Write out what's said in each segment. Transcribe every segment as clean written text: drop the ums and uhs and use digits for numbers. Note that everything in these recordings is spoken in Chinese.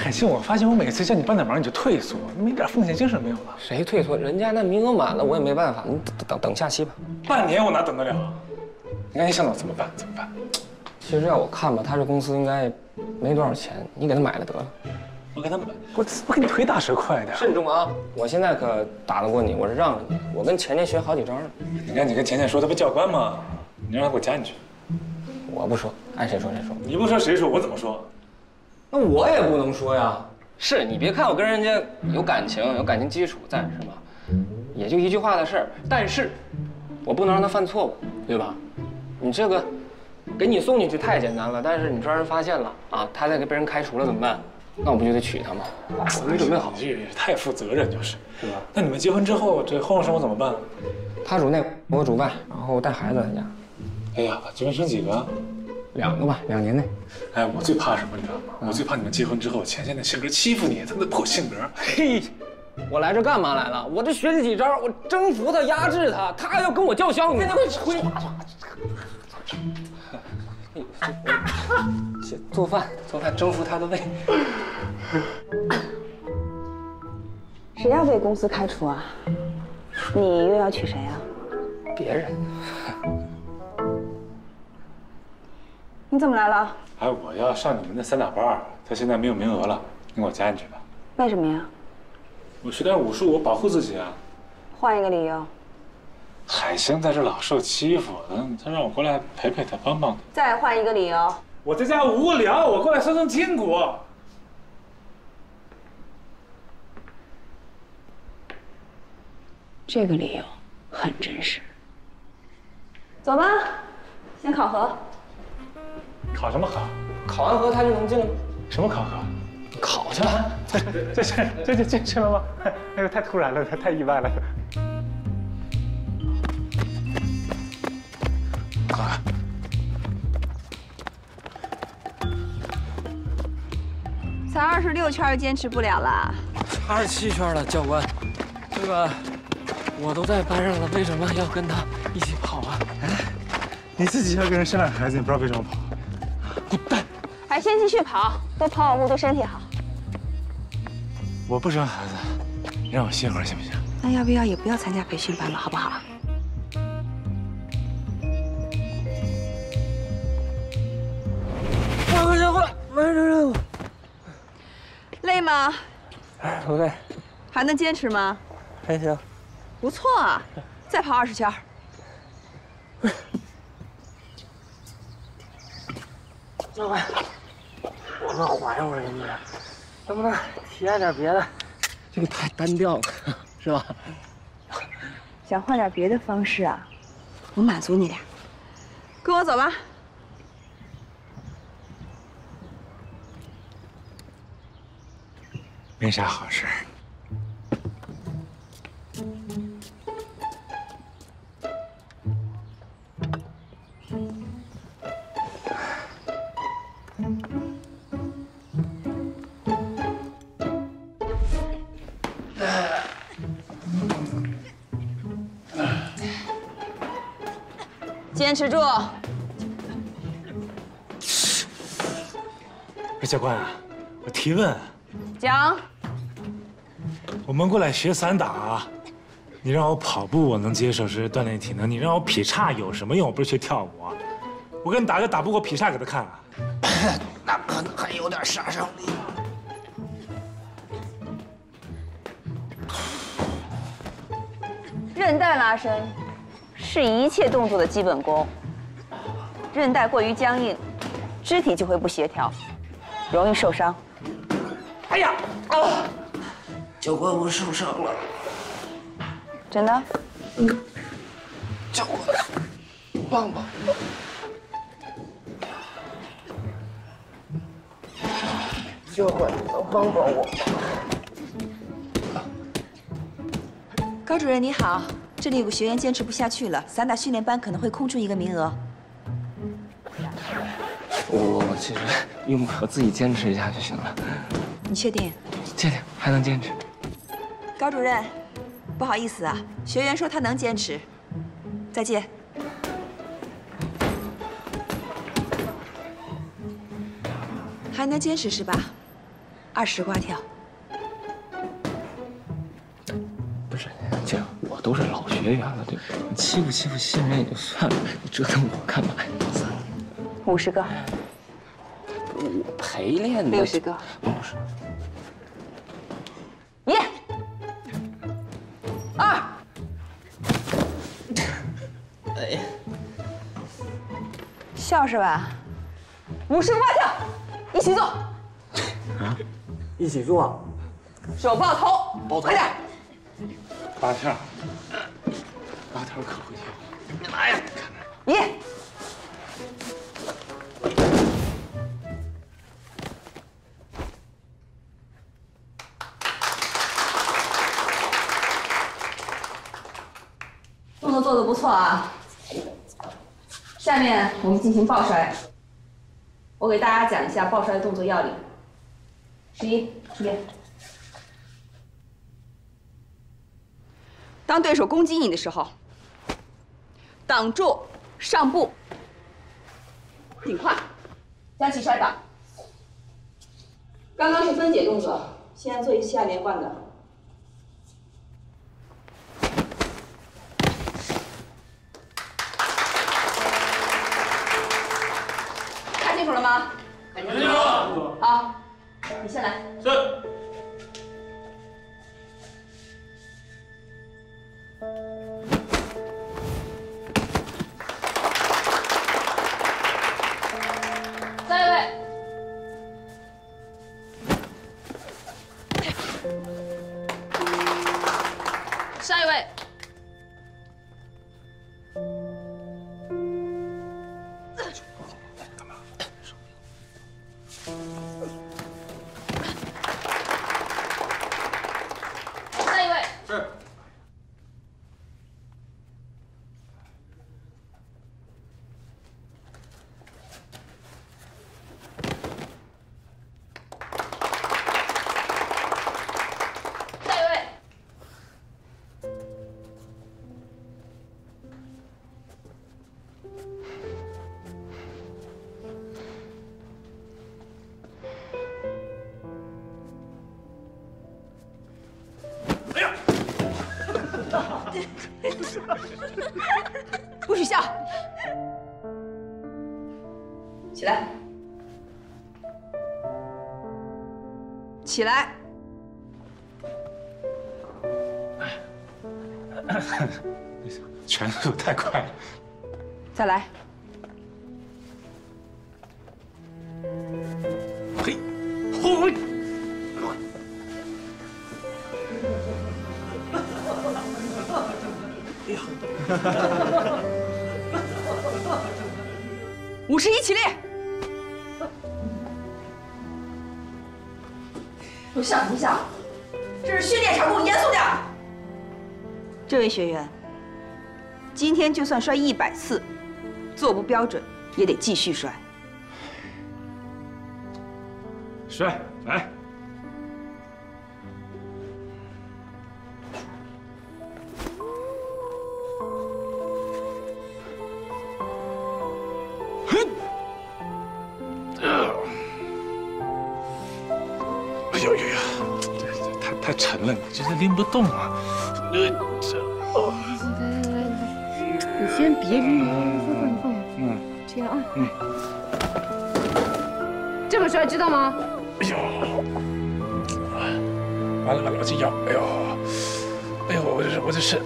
海清，我发现我每次叫你帮点忙你就退缩，你一点奉献精神没有了。谁退缩？人家那名额满了，我也没办法。你等下期吧。半年我哪等得了？你赶紧想想怎么办？怎么办？其实要我看吧，他这公司应该没多少钱，你给他买了得了。我给他买，我给你推大折快点。慎重啊！我现在可打得过你，我是让着你。我跟钱钱学好几招呢。你赶紧跟钱钱说，他不教官吗？你让他给我加进去。我不说，爱谁说谁说。你不说谁说？我怎么说？那我也不能说呀。是你别看我跟人家有感情基础在，是吧？也就一句话的事儿，但是我不能让他犯错误，对吧？你这个给你送进去太简单了，但是你让人发现了啊，他再给被人开除了怎么办？那我不就得娶她吗？我没准备好。这也太负责任，就是吧？那你们结婚之后，这后生活怎么办？他主内，我主外，然后带孩子在家。哎呀，结婚生几个？2个吧，2年内。哎，我最怕什么，你知道吗？我最怕你们结婚之后，钱钱的性格欺负你，他那破性格。嘿，我来这干嘛来了？我这学这几招，我征服他，压制他，他还要跟我叫嚣，你快回。做饭征服他的胃。谁要被公司开除啊？你又要娶谁啊？别人。你怎么来了？哎，我要上你们的散打班，他现在没有名额了，你给我加进去吧。为什么呀？我学点武术，我保护自己啊。换一个理由。海星在这老受欺负，他让我过来陪陪他，帮帮他。再换一个理由。我在家无聊，我过来松松筋骨。这个理由很真实。走吧，先考核。考什么考？考完核他就能进了吗？什么考核？考去吧。这进去了吗？哎呦，太突然了，太意外了。好了。才26圈就坚持不了了。27圈了，教官。这个我都在班上了，为什么要跟他一起跑啊？哎，你自己要跟人生了孩子，你不知道为什么跑？滚蛋！还先继续跑，多跑步对身体好。我不生孩子，你让我歇会儿行不行？那要不要也不要参加培训班了，好不好？过来，完成任务。累吗？不累。还能坚持吗？还行。不错啊，再跑20圈。教官，我们缓一会儿行不行？能不能体验点别的？这个太单调了，是吧？想换点别的方式啊？我满足你俩。跟我走吧。没啥好事。坚持住！教官，我提问。讲。我们过来学散打，你让我跑步我能接受，是锻炼体能；你让我劈叉有什么用？我不是学跳舞啊！我跟你打个打不过劈叉给他看啊！那可能还有点杀伤力。韧带拉伸是一切动作的基本功。韧带过于僵硬，肢体就会不协调，容易受伤。哎呀！啊！教官，我受伤了。真的？教官，帮帮我。教官，能帮帮我吗？高主任你好，这里有个学员坚持不下去了，散打训练班可能会空出一个名额。我其实用我自己坚持一下就行了。你确定？确定，还能坚持。高主任，不好意思啊，学员说他能坚持。再见。还能坚持是吧？ 20瓜跳。不是姐，我都是老学员了，对吧？你欺负新人也就算了，你折腾我干嘛呀？50个。我陪练的。60个。50。1、2。哎呀，笑是吧？50个蛙跳，一起做。啊？一起做。手抱头，快点。8跳可会跳。你来呀！1。动作做得不错啊！下面我们进行抱摔。我给大家讲一下抱摔动作要领。11，出列。当对手攻击你的时候，挡住上步，顶胯，将其摔倒。刚刚是分解动作，现在做一下连贯的。看清楚了吗？看清楚了。好，你先来。是。下一位。下一位。下一位。是。不许笑！起来，起来！拳速太快了。再来。嘿，嘿。51起立。都笑什么笑？这是训练场，给我严肃点。这位学员，今天就算摔100次，做不标准也得继续摔。摔，来。太沉了，你这拎不动啊！你先别拎，你放。这样啊。这么摔知道吗？哎呦，完了，我这腰，哎呦，我这是，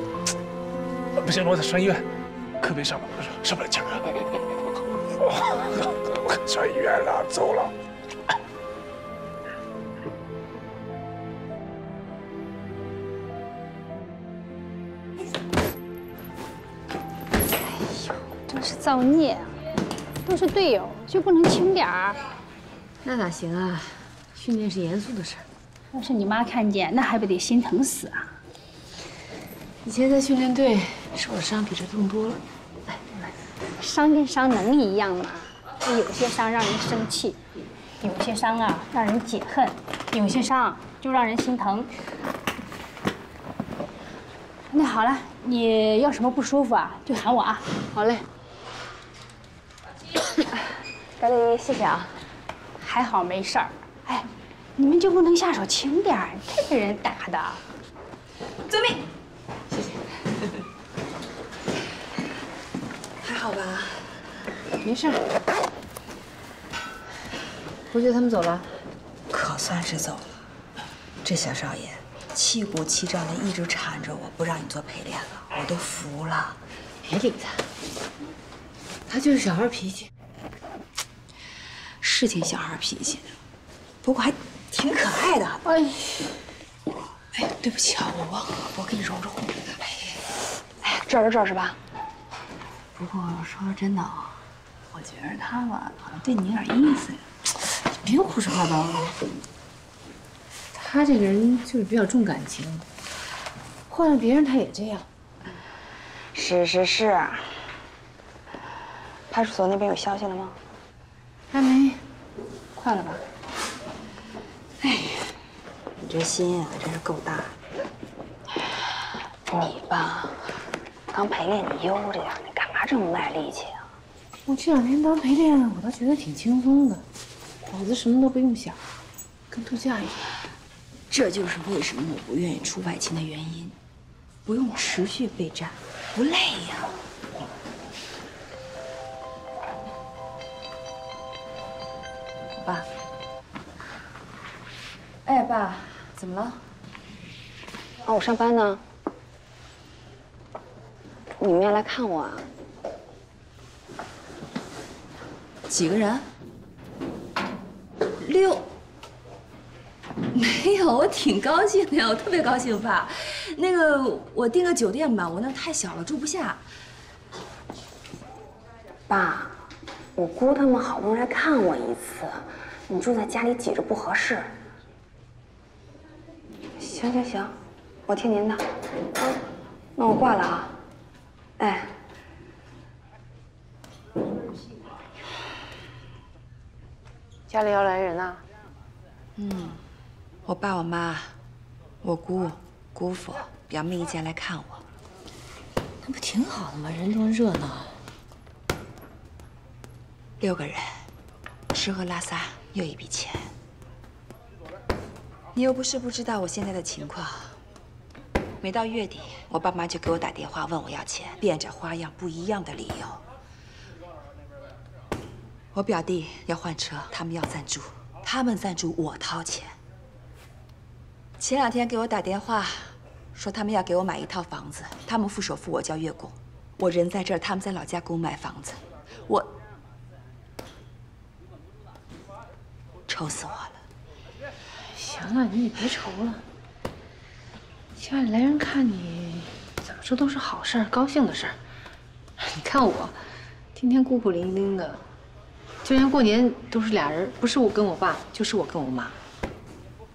不行，我得上医院，可别上不了劲儿了，我上医院了，走了。真是造孽啊！都是队友，就不能轻点儿？那哪行啊？训练是严肃的事儿。要是你妈看见，那还不得心疼死啊！以前在训练队受的伤比这痛多了。来，伤跟伤能一样吗？有些伤让人生气，有些伤啊让人解恨，有些伤就让人心疼。那好了，你要什么不舒服啊，就喊我啊。好嘞。高丽，谢谢啊。还好没事儿。哎，你们就不能下手轻点儿？太给人打的。遵命。谢谢。还好吧？没事。不觉他们走了？可算是走了。这小少爷气鼓气胀的，一直缠着我，不让你做陪练了，我都服了。别理他，他就是小孩脾气。是挺小孩脾气的，不过还挺可爱的。哎，对不起啊，我忘了，我给你揉揉。哎，这儿就这儿是吧？不过说真的啊，我觉得他吧，好像对你有点意思呀。别胡说八道了。他这个人就是比较重感情，换了别人他也这样。是。派出所那边有消息了吗？还没，快了吧？哎，你这心啊，真是够大的。你吧，刚陪练你悠着呀，你干嘛这么卖力气啊？我这2天当陪练，我倒觉得挺轻松的，脑子什么都不用想，跟度假一样。这就是为什么我不愿意出外勤的原因，不用持续备战，不累呀。爸，哎，爸，怎么了？啊，我上班呢。你们要来看我啊？几个人？6。没有，我挺高兴的呀，我特别高兴，爸。那个，我订个酒店吧，我那太小了，住不下。爸，我姑他们好不容易来看我一次，你住在家里挤着不合适。行，我听您的。啊，那我挂了啊。哎。家里要来人啊？我爸、我妈、我姑、姑父、表妹一家来看我，那不挺好的吗？人多热闹。 6个人，吃喝拉撒又一笔钱。你又不是不知道我现在的情况。每到月底，我爸妈就给我打电话问我要钱，变着花样不一样的理由。我表弟要换车，他们要赞助，他们赞助我掏钱。前2天给我打电话，说他们要给我买1套房子，他们付首付，我交月供。我人在这儿，他们在老家给我买房子，我。 愁死我了！行了，你也别愁了。家里来人看你，怎么说都是好事儿，高兴的事儿。你看我，天天孤苦伶仃的，就连过年都是俩人，不是我跟我爸，就是我跟我妈。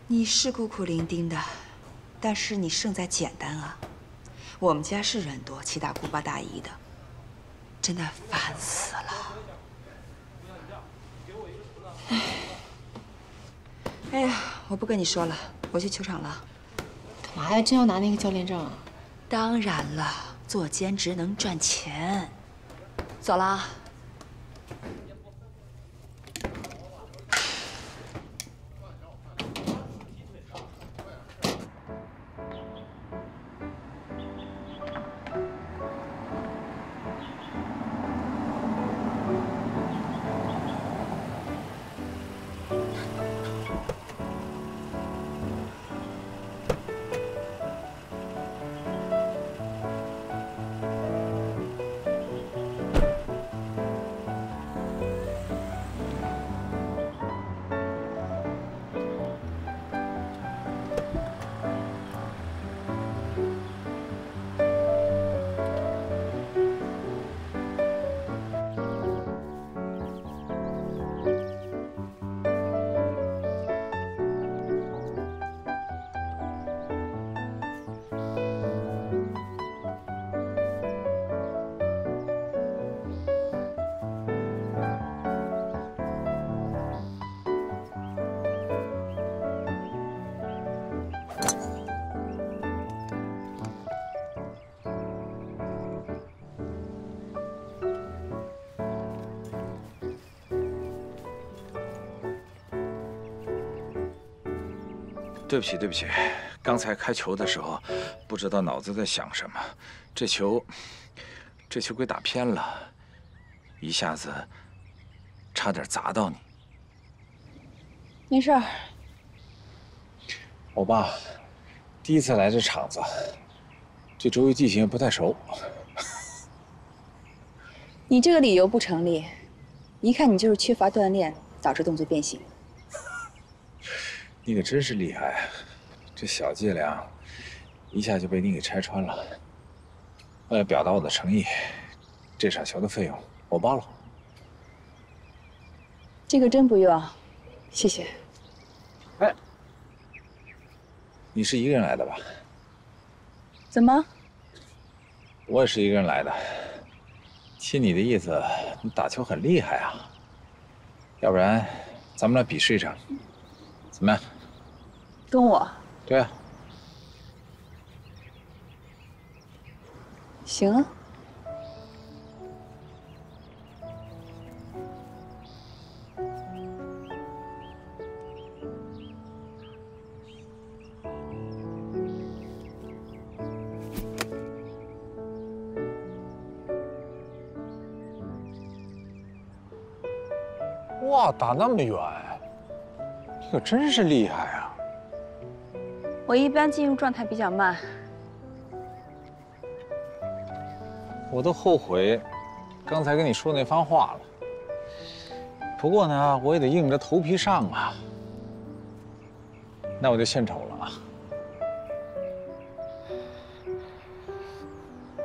你是孤苦伶仃的，但是你胜在简单啊。我们家是人多，七大姑八大姨的，真的烦死了。唉。 哎呀，我不跟你说了，我去球场了。干嘛呀？真要拿那个教练证啊？当然了，做兼职能赚钱。走了啊。对不起，对不起，刚才开球的时候，不知道脑子在想什么，这球给打偏了，一下子差点砸到你。没事儿。我爸第一次来这场子，对周围地形也不太熟。你这个理由不成立，一看你就是缺乏锻炼，导致动作变形。你可真是厉害，这小伎俩一下就被你给拆穿了。为了表达我的诚意，这场球的费用我包了。这个真不用，谢谢。哎，你是一个人来的吧？怎么？我也是一个人来的。听你的意思，你打球很厉害啊。要不然，咱们来比试一场，怎么样？跟我？对啊。行啊。哇，打那么远，这可真是厉害啊！我一般进入状态比较慢。我都后悔刚才跟你说那番话了。不过呢，我也得硬着头皮上啊。那我就献丑了啊！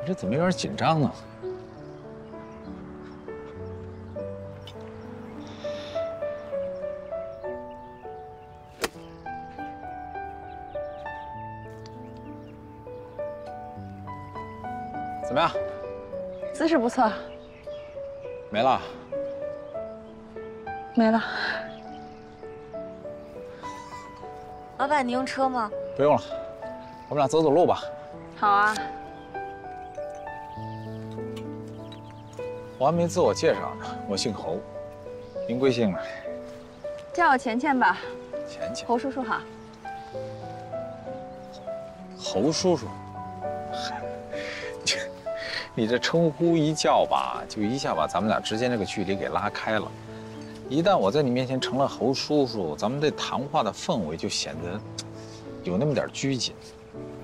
你这怎么有点紧张呢？怎么样？姿势不错。没了。没了。老板，你用车吗？不用了，我们俩走走路吧。好啊。我还没自我介绍呢，我姓侯，您贵姓呢？叫我钱钱吧。钱钱。侯叔叔好。侯叔叔。你这称呼一叫吧，就一下把咱们俩之间这个距离给拉开了。一旦我在你面前成了侯叔叔，咱们这谈话的氛围就显得有那么点拘谨。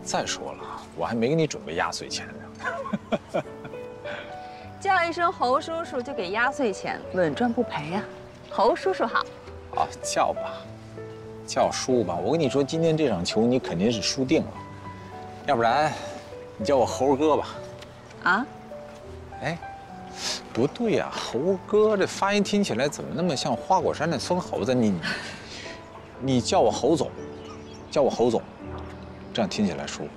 再说了，我还没给你准备压岁钱呢。叫一声侯叔叔就给压岁钱，稳赚不赔呀。侯叔叔好。好，叫吧，叫叔吧。我跟你说，今天这场球你肯定是输定了，要不然你叫我猴哥吧。啊？哎，不对呀，猴哥这发音听起来怎么那么像花果山的孙猴子？你叫我侯总，叫我侯总，这样听起来舒服。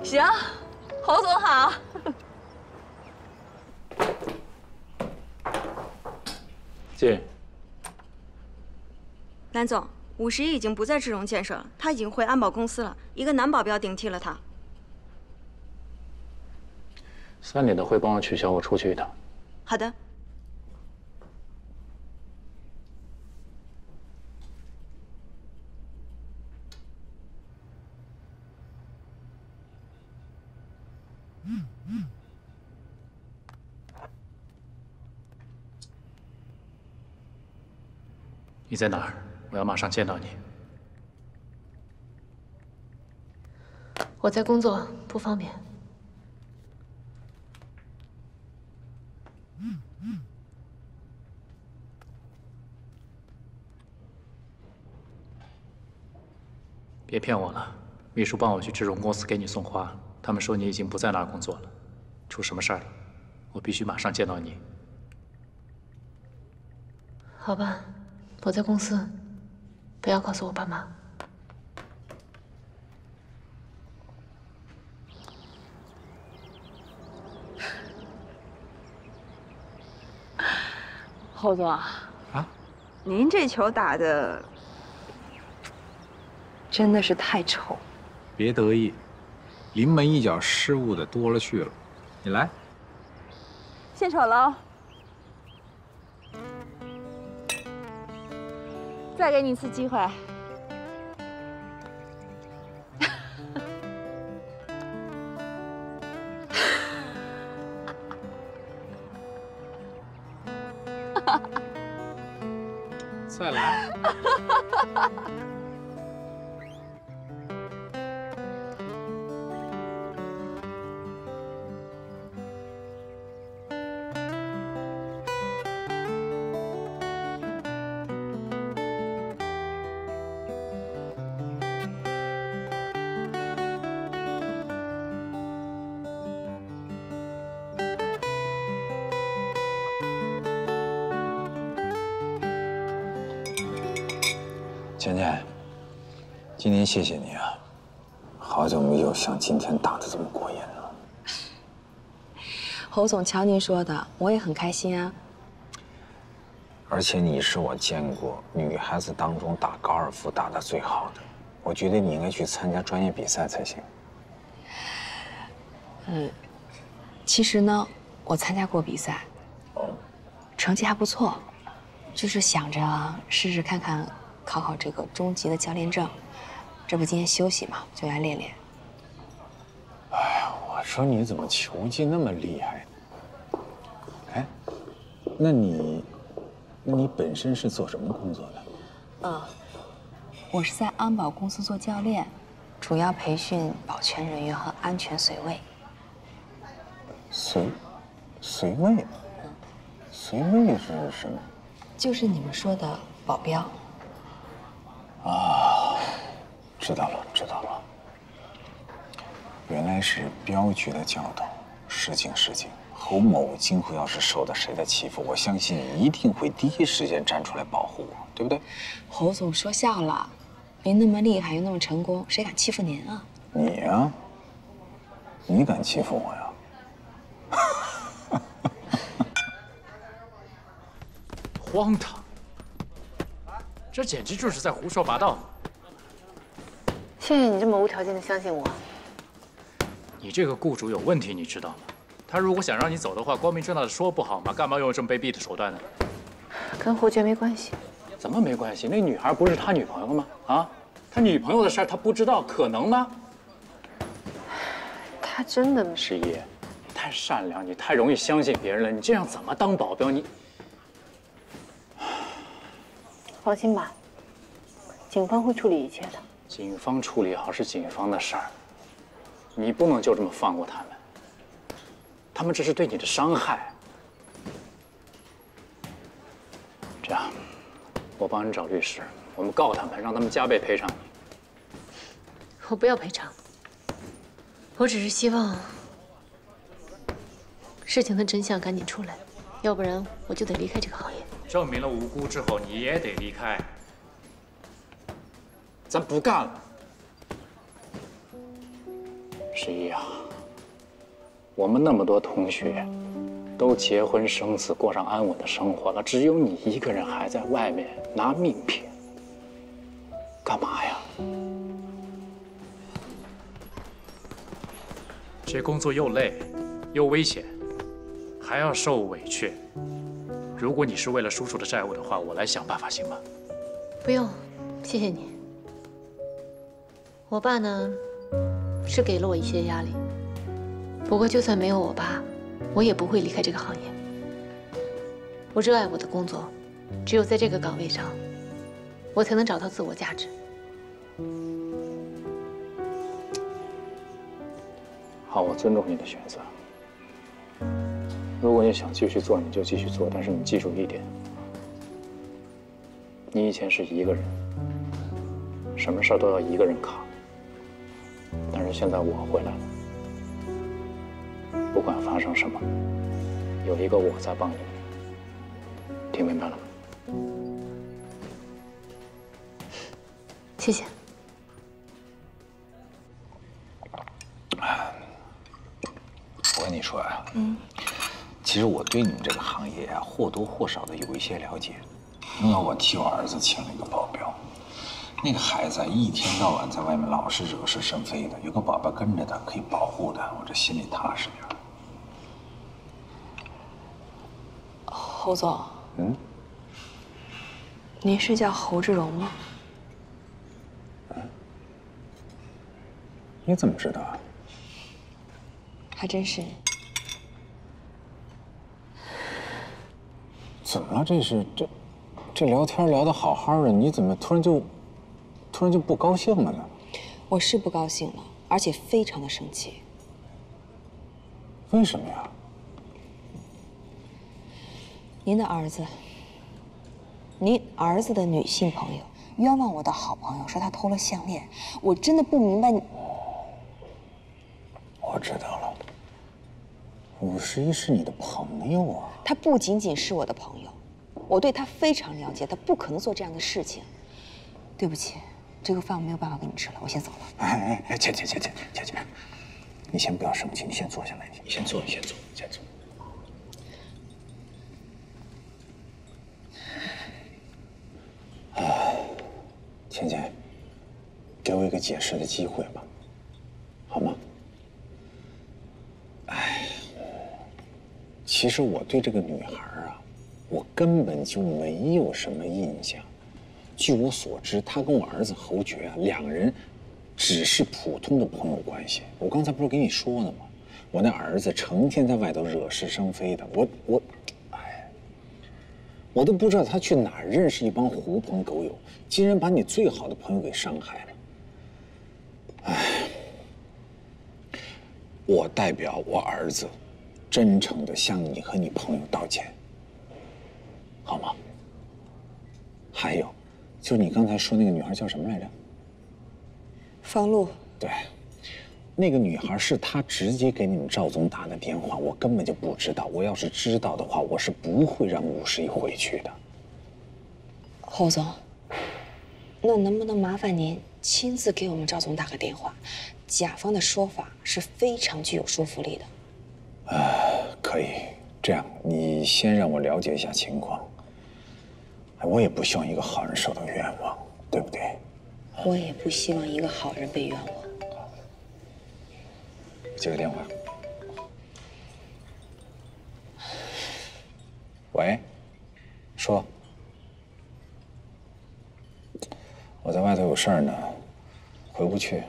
行，侯总好。进。蓝总，51已经不在智荣建设了，他已经回安保公司了，一个男保镖顶替了他。3点的会帮我取消，我出去一趟。好的。你在哪儿？我要马上见到你。我在工作，不方便。别骗我了，秘书帮我去智荣公司给你送花，他们说你已经不在那儿工作了，出什么事儿了？我必须马上见到你。好吧，我在公司，不要告诉我爸妈。侯总啊，您这球打的真的是太丑。别得意，临门一脚失误的多了去了。你来，献丑喽！再给你一次机会，倩倩，今天谢谢你啊，好久没有像今天打得这么过瘾了。侯总，瞧您说的，我也很开心啊。而且你是我见过女孩子当中打高尔夫打得最好的，我觉得你应该去参加专业比赛才行。其实呢，我参加过比赛，成绩还不错，就是想着试试看看。考考这个中级的教练证，这不今天休息嘛，就来练练。哎呀，我说你怎么球技那么厉害？哎，那你本身是做什么工作的？我是在安保公司做教练，主要培训保全人员和安全随卫。随卫？随卫是什么？就是你们说的保镖。啊，知道了，原来是镖局的教头。失敬。侯某今后要是受到谁的欺负，我相信你一定会第一时间站出来保护我，对不对？侯总说笑了，您那么厉害又那么成功，谁敢欺负您啊？你呀，你敢欺负我呀？荒唐！这简直就是在胡说八道。谢谢你这么无条件的相信我。你这个雇主有问题，你知道吗？他如果想让你走的话，光明正大的说不好吗？干嘛用这么卑鄙的手段呢？跟侯爵没关系。怎么没关系？那女孩不是他女朋友吗？啊，他女朋友的事儿他不知道，可能吗？他真的十一，你太善良，你太容易相信别人了。你这样怎么当保镖？你。放心吧，警方会处理一切的。警方处理好是警方的事儿，你不能就这么放过他们。他们这是对你的伤害。这样，我帮你找律师，我们告他们，让他们加倍赔偿你。我不要赔偿，我只是希望事情的真相赶紧出来，要不然我就得离开这个行业。证明了无辜之后，你也得离开。咱不干了。十一啊，我们那么多同学，都结婚生子，过上安稳的生活了，只有你一个人还在外面拿命拼，干嘛呀？这工作又累，又危险，还要受委屈。如果你是为了叔叔的债务的话，我来想办法，行吗？不用，谢谢你。我爸呢，是给了我一些压力。不过就算没有我爸，我也不会离开这个行业。我热爱我的工作，只有在这个岗位上，我才能找到自我价值。好，我尊重你的选择。如果你想继续做，你就继续做，但是你记住一点，你以前是一个人，什么事儿都要一个人扛。但是现在我回来了，不管发生什么，有一个我在帮你，听明白了吗？谢谢。我跟你说呀，其实我对你们这个行业啊，或多或少的有一些了解，因为我替我儿子请了一个保镖。那个孩子一天到晚在外面老是惹是生非的，有个保镖跟着他，可以保护他，我这心里踏实点。侯总，您是叫侯志荣吗？你怎么知道啊？还真是。怎么了？这是这聊天聊得好好的，你怎么突然就不高兴了呢？我是不高兴了，而且非常的生气。为什么呀？您的儿子，您儿子的女性朋友冤枉我的好朋友，说他偷了项链，我真的不明白你。我知道了，51是你的朋友啊。他不仅仅是我的朋友，我对他非常了解，他不可能做这样的事情。对不起，这个饭我没有办法跟你吃了，我先走了。哎，姐，你先不要生气，你先坐下来，你先坐。倩倩，给我一个解释的机会吧，好吗？哎，其实我对这个女孩啊，我根本就没有什么印象。据我所知，她跟我儿子侯爵啊，两个人只是普通的朋友关系。我刚才不是跟你说了吗？我那儿子成天在外头惹是生非的，我都不知道他去哪儿认识一帮狐朋狗友，竟然把你最好的朋友给伤害了。哎，我代表我儿子，真诚地向你和你朋友道歉，好吗？还有，就是你刚才说那个女孩叫什么来着？方露。对，那个女孩是她直接给你们赵总打的电话，我根本就不知道。我要是知道的话，我是不会让51回去的。侯总，那能不能麻烦您亲自给我们赵总打个电话？甲方的说法是非常具有说服力的。可以，这样你先让我了解一下情况。我也不希望一个好人受到冤枉，对不对？我也不希望一个好人被冤枉。接个电话。喂，说。我在外头有事儿呢，回不去。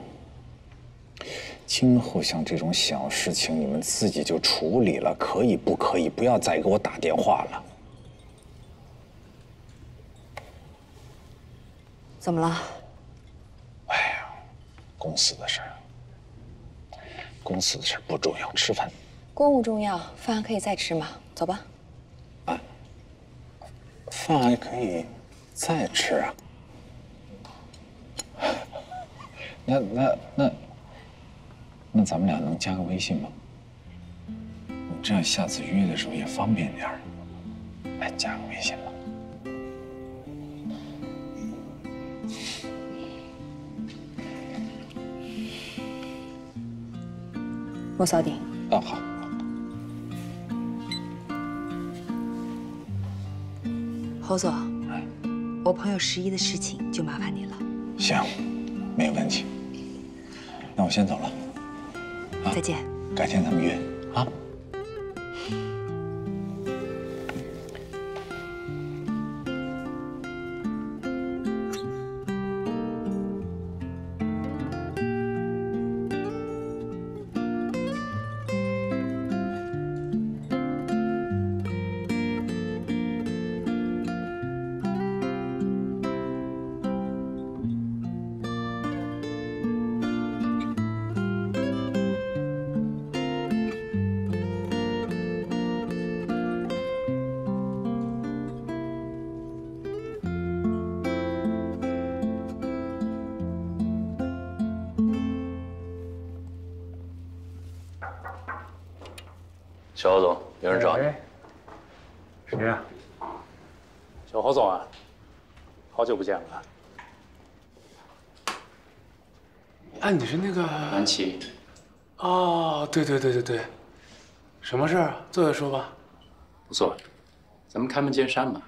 今后像这种小事情，你们自己就处理了，可以不可以？不要再给我打电话了。怎么了？哎呀，公司的事儿。公司的事不重要，吃饭。公务重要，饭可以再吃吗？走吧。啊，饭还可以再吃啊？那咱们俩能加个微信吗？你这样下次约的时候也方便点儿。来，加个微信吧。我扫地。啊，好。侯总，我朋友11的事情就麻烦你了。行，没问题。那我先走了。啊，再见。改天咱们约啊。小侯总，有人找你。谁呀？小侯总啊，好久不见了。啊，你是那个南齐。哦，对，什么事儿？坐下说吧。不错，咱们开门见山嘛。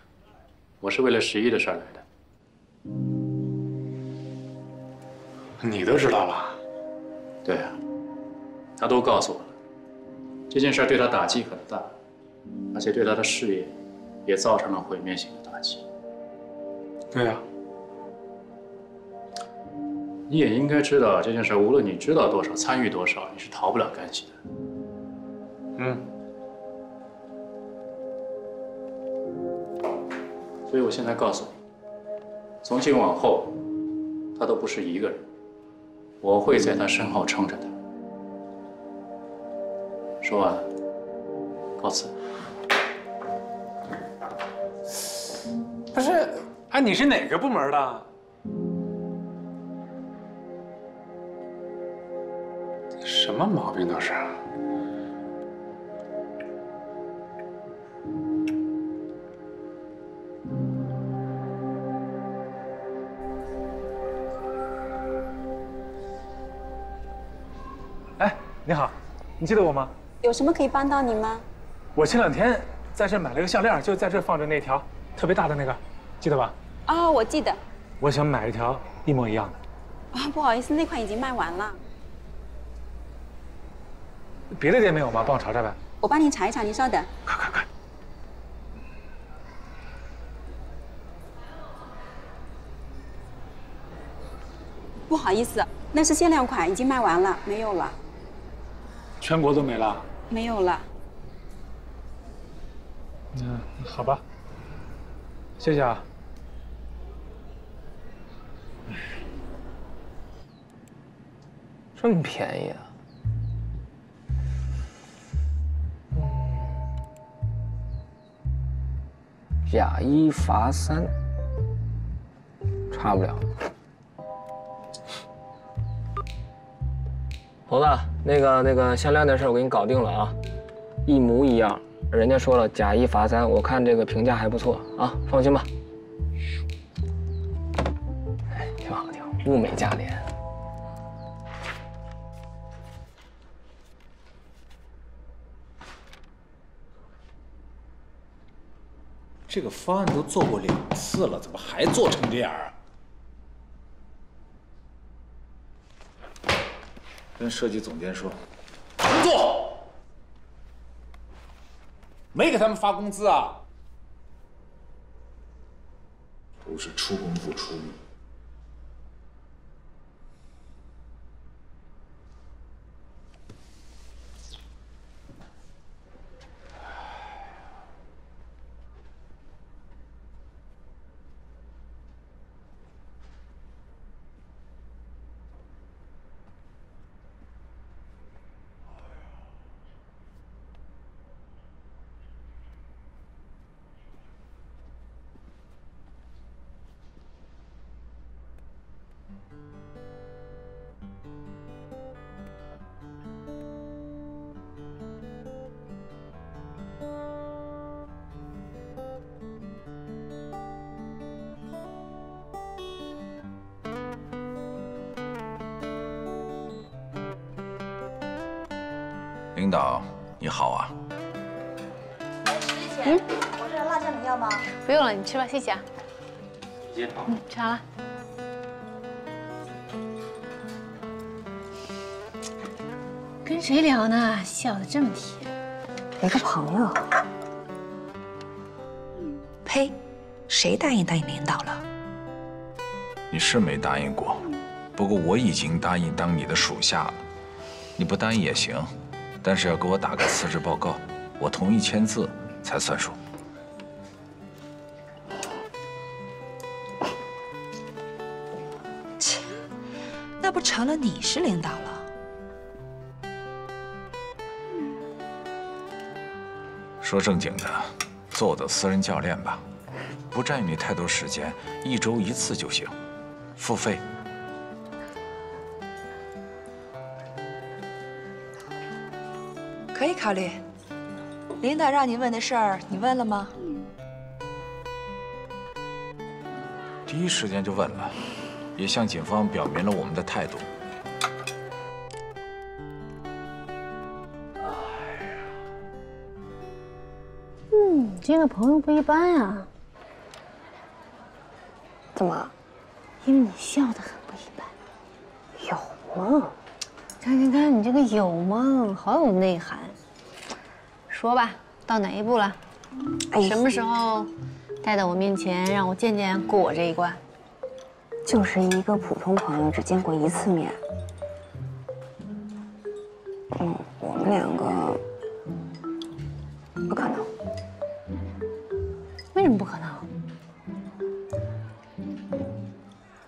我是为了11的事儿来的。你都知道了？对啊，他都告诉我了。这件事对他打击很大，而且对他的事业也造成了毁灭性的打击。对呀。你也应该知道这件事，无论你知道多少，参与多少，你是逃不了干系的。所以我现在告诉你，从今往后，他都不是一个人，我会在他身后撑着他。说完，告辞。不是，哎，你是哪个部门的？什么毛病都是。哎，你好，你记得我吗？有什么可以帮到你吗？我前2天在这买了个项链，就在这放着那条特别大的那个，记得吧？哦，我记得。我想买一条一模一样的。啊，不好意思，那款已经卖完了。别的店没有吗？帮我查查呗。我帮您查一查，您稍等。快！不好意思，那是限量款，已经卖完了，没有了。全国都没了？没有了。好吧，谢谢啊。这么便宜啊？假1罚3，差不了。猴子，那个项链的事我给你搞定了啊，一模一样。人家说了假1罚3，我看这个评价还不错啊，放心吧。哎，挺好，物美价廉。这个方案都做过2次了，怎么还做成这样啊？跟设计总监说，工作，没给他们发工资啊？都是出工不出力。领导，你好啊。我这辣酱你要吗？不用了，你吃吧，谢谢啊。吃完了。跟谁聊呢？笑得这么甜。一个朋友。呸！谁答应领导了？你是没答应过，不过我已经答应当你的属下了。你不答应也行，但是要给我打个辞职报告，我同意签字才算数。切，那不成了你是领导了？说正经的，做我的私人教练吧，不占用你太多时间，1周1次就行，付费。可以考虑。领导让你问的事儿，你问了吗？第一时间就问了，也向警方表明了我们的态度。你这个朋友不一般呀。怎么？因为你笑得很不一般。有吗？看，你这个有吗？好有内涵。说吧，到哪一步了？什么时候带到我面前，让我见见过我这一关？就是一个普通朋友，只见过1次面。我们2个不可能。为什么不可能？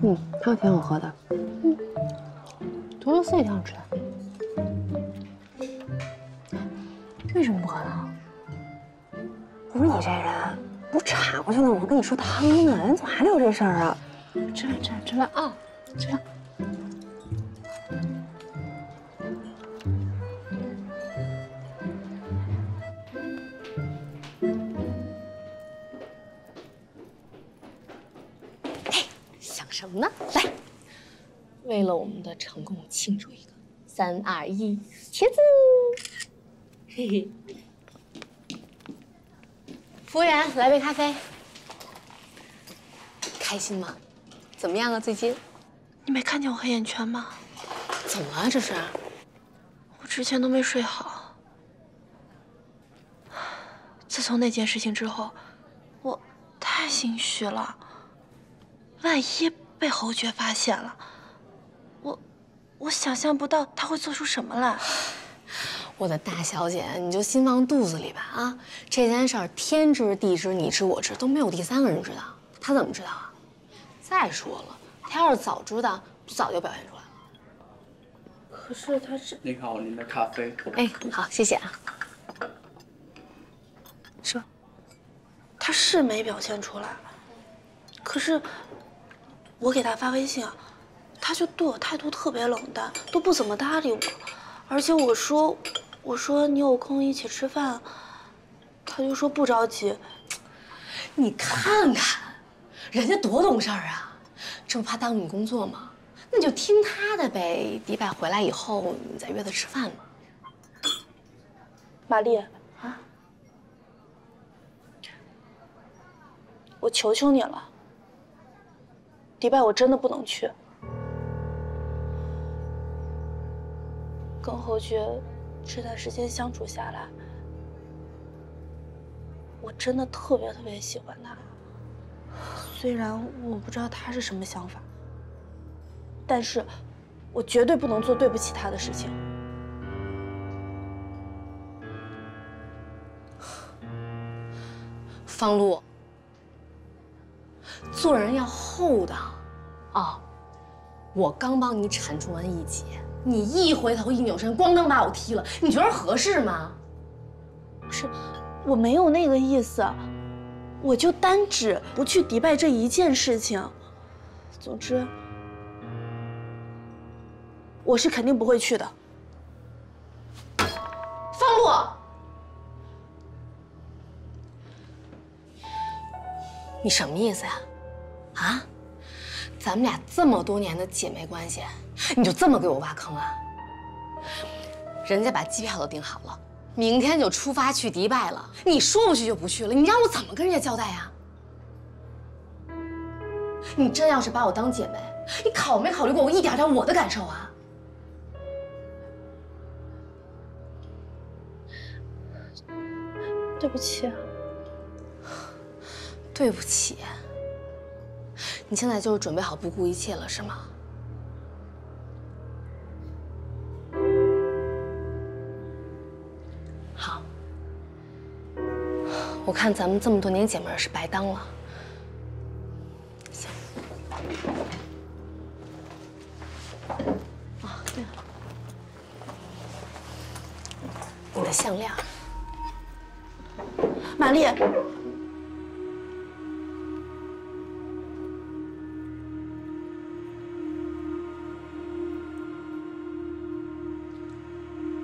还有挺好喝的。多乐丝也挺好吃的。为什么不喝呢？不是你这人，不是岔过去了吗？我跟你说汤呢，人怎么还聊这事儿啊？吃饭啊，吃饭。想什么呢？来，为了我们的成功庆祝一个！3、2、1，茄子！嘿嘿。服务员，来杯咖啡。开心吗？怎么样啊？最近？你没看见我黑眼圈吗？怎么了？这是？我之前都没睡好。自从那件事情之后，我太心虚了。万一被侯爵发现了，我想象不到他会做出什么来。我的大小姐，你就心放肚子里吧啊！这件事儿天知地知，你知我知，都没有第3个人知道。他怎么知道啊？再说了，他要是早知道，早就表现出来了。可是他是……您好，您的咖啡。哎，好，谢谢啊。说，他是没表现出来，可是我给他发微信啊，他就对我态度特别冷淡，都不怎么搭理我。而且我说你有空一起吃饭，他就说不着急。你看看，人家多懂事儿啊，这不怕耽误你工作吗？那你就听他的呗。迪拜回来以后，你再约他吃饭嘛。玛丽啊，我求求你了，迪拜我真的不能去。跟侯爵这段时间相处下来，我真的特别喜欢他。虽然我不知道他是什么想法，但是我绝对不能做对不起他的事情。方露，做人要厚道啊！我刚帮你铲除完一劫。你一回头一扭身，咣当把我踢了，你觉得合适吗？不是，我没有那个意思，我就单指不去迪拜这一件事情。总之，我是肯定不会去的。方露，你什么意思呀？啊？咱们俩这么多年的姐妹关系，你就这么给我挖坑啊？人家把机票都订好了，明天就出发去迪拜了，你说不去就不去了，你让我怎么跟人家交代呀？你真要是把我当姐妹，你考没考虑过我一点点我的感受啊？对不起。对不起。你现在就是准备好不顾一切了，是吗？好，我看咱们这么多年姐妹是白当了。行。啊，对了，你的项链。玛丽。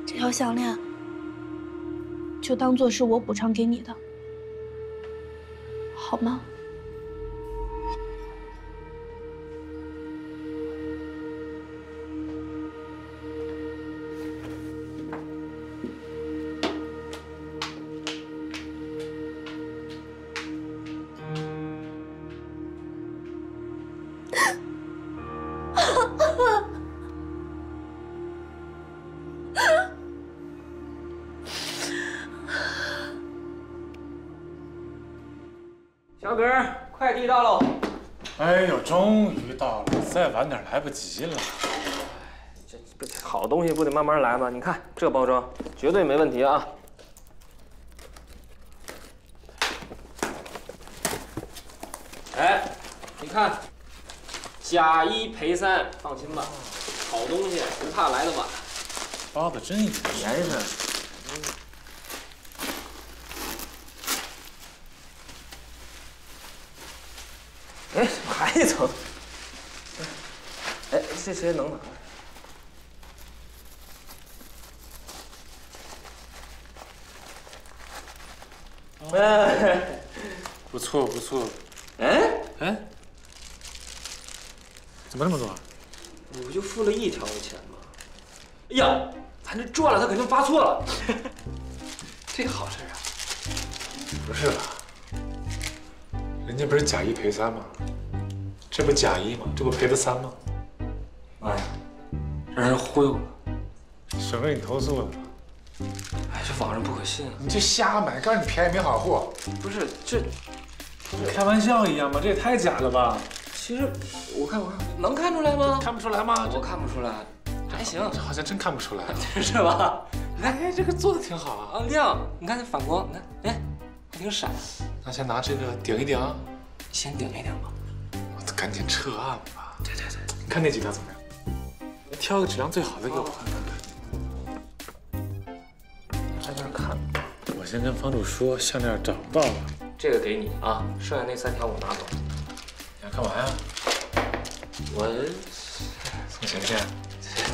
这条项链就当做是我补偿给你的，好吗？小葛，快递到喽！哎呦，终于到了，再晚点来不及了。这好东西不得慢慢来吗？你看这包装，绝对没问题啊！哎，你看，假一赔三，放心吧，好东西不怕来的晚。包的真严实。哎，怎么还一层？哎，这谁能拿？哎，不错不错。哎哎，怎么那么多？你不就付了一条的钱吗？哎呀，咱这赚了，他肯定发错了。这好事啊！不是吧？人家不是假一赔三吗？这不假一吗？这不赔的3吗？哎呀，让人忽悠了，省得你投诉了。哎，这网上不可信啊！你就瞎买，告诉你便宜没好货。不是这，开玩笑一样吗？这也太假了吧！其实我看能看出来吗？看不出来吗？我看不出来，还行，这好像真看不出来，是吧？你看，哎，这个做的挺好啊。亮，你看这反光，你看，哎，还挺闪。那先拿这个顶一顶，先顶一顶吧。我赶紧撤案吧。对，你看那几条怎么样？你挑个质量最好的给我看看。还在那看。我先跟房主说，项链找不到了。这个给你啊，剩下那3条我拿走。你要干嘛呀？我送钱去？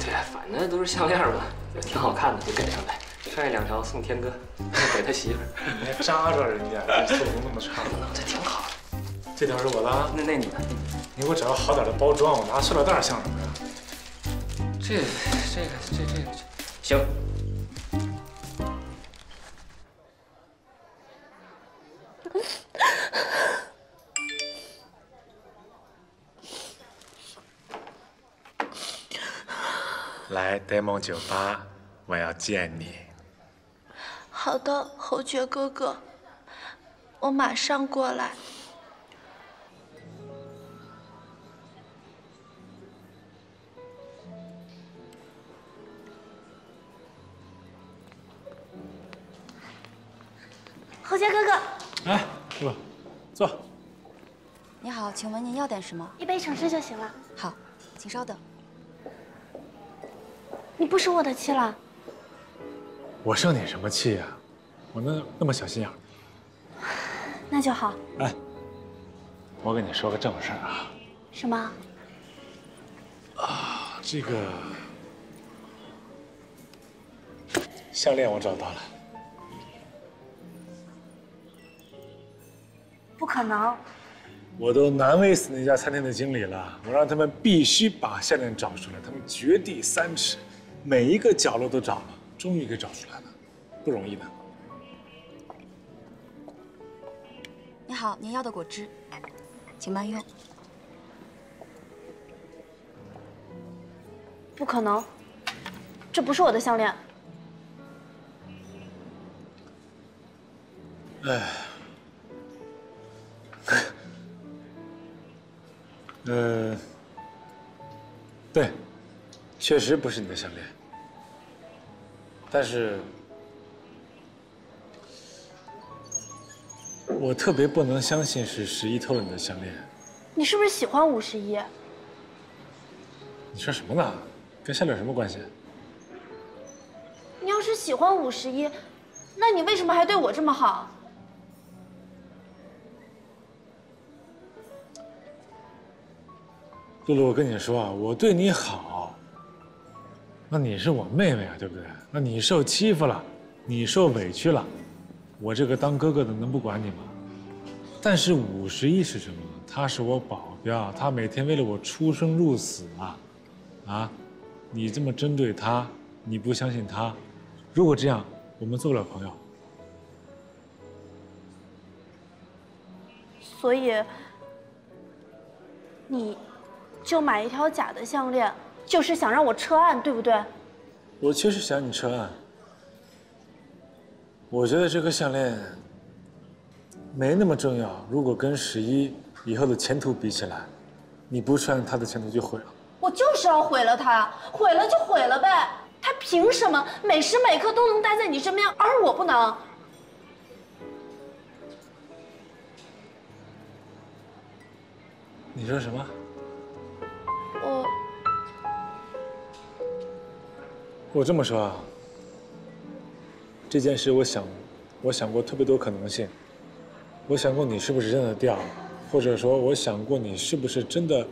对，反正都是项链嘛，也挺好看的，就给上呗。剩下2条送天哥，给他媳妇儿。你还扎着人家，这做工那么差。这挺好的。这条是我的。那你的？你给我找个好点的包装，我拿塑料袋像什么呀？这个行。来呆萌酒吧，我要见你。好的，侯爵哥哥，我马上过来。侯爵哥哥，哎，师傅，坐。你好，请问您要点什么？一杯橙汁就行了。好，请稍等。你不生我的气了？我生你什么气呀？我那么小心眼儿。那就好。哎，我跟你说个正事儿啊。什么？啊，这个项链我找到了。不可能！我都难为死那家餐厅的经理了，我让他们必须把项链找出来，他们掘地3尺，每一个角落都找了，终于给找出来了，不容易的。你好，您要的果汁，请慢用。不可能，这不是我的项链。哎，对，确实不是你的项链，但是我特别不能相信是11偷了你的项链。你是不是喜欢51？你说什么呢？跟项链有什么关系？你要是喜欢51，那你为什么还对我这么好？露露，我跟你说啊，我对你好，那你是我妹妹啊，对不对？那你受欺负了，你受委屈了，我这个当哥哥的能不管你吗？但是51是什么？他是我保镖，他每天为了我出生入死啊！啊，你这么针对他，你不相信他，如果这样，我们做不了朋友。所以，你就买一条假的项链，就是想让我撤案，对不对？我确实想你撤案。我觉得这个项链没那么重要。如果跟11以后的前途比起来，你不穿他的前途就毁了。我就是要毁了他，毁了就毁了呗。他凭什么每时每刻都能待在你身边，而我不能？你说什么？我这么说啊，这件事我想过特别多可能性。我想过你是不是真的掉了，或者说我想过你是不是真的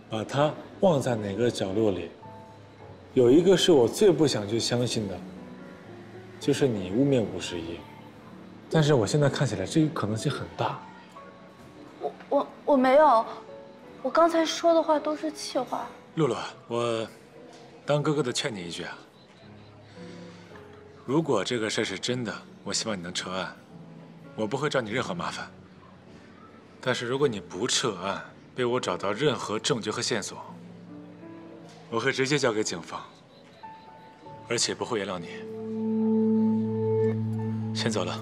把它忘在哪个角落里。有一个是我最不想去相信的，就是你污蔑51。但是我现在看起来这个可能性很大。我没有，我刚才说的话都是气话。露露，我当哥哥的劝你一句啊，如果这个事是真的，我希望你能撤案，我不会找你任何麻烦。但是如果你不撤案，被我找到任何证据和线索，我会直接交给警方，而且不会原谅你。先走了，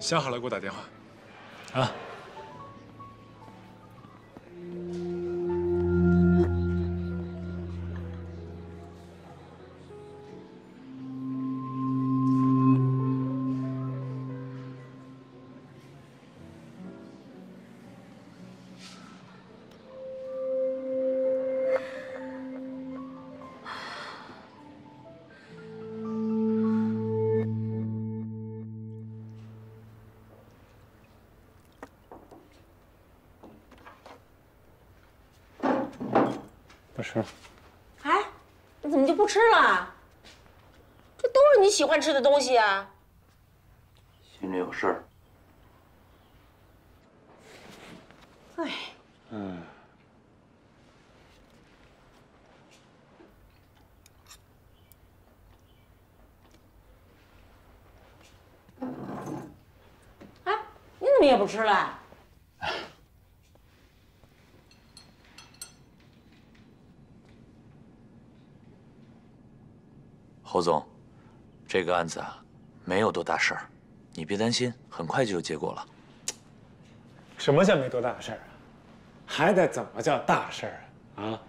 想好了给我打电话，啊。不吃。哎，你怎么就不吃了？这都是你喜欢吃的东西啊！心里有事儿。哎，哎，你怎么也不吃了？侯总，这个案子啊，没有多大事儿，你别担心，很快就有结果了。什么叫没多大事儿啊？还得怎么叫大事儿啊？啊，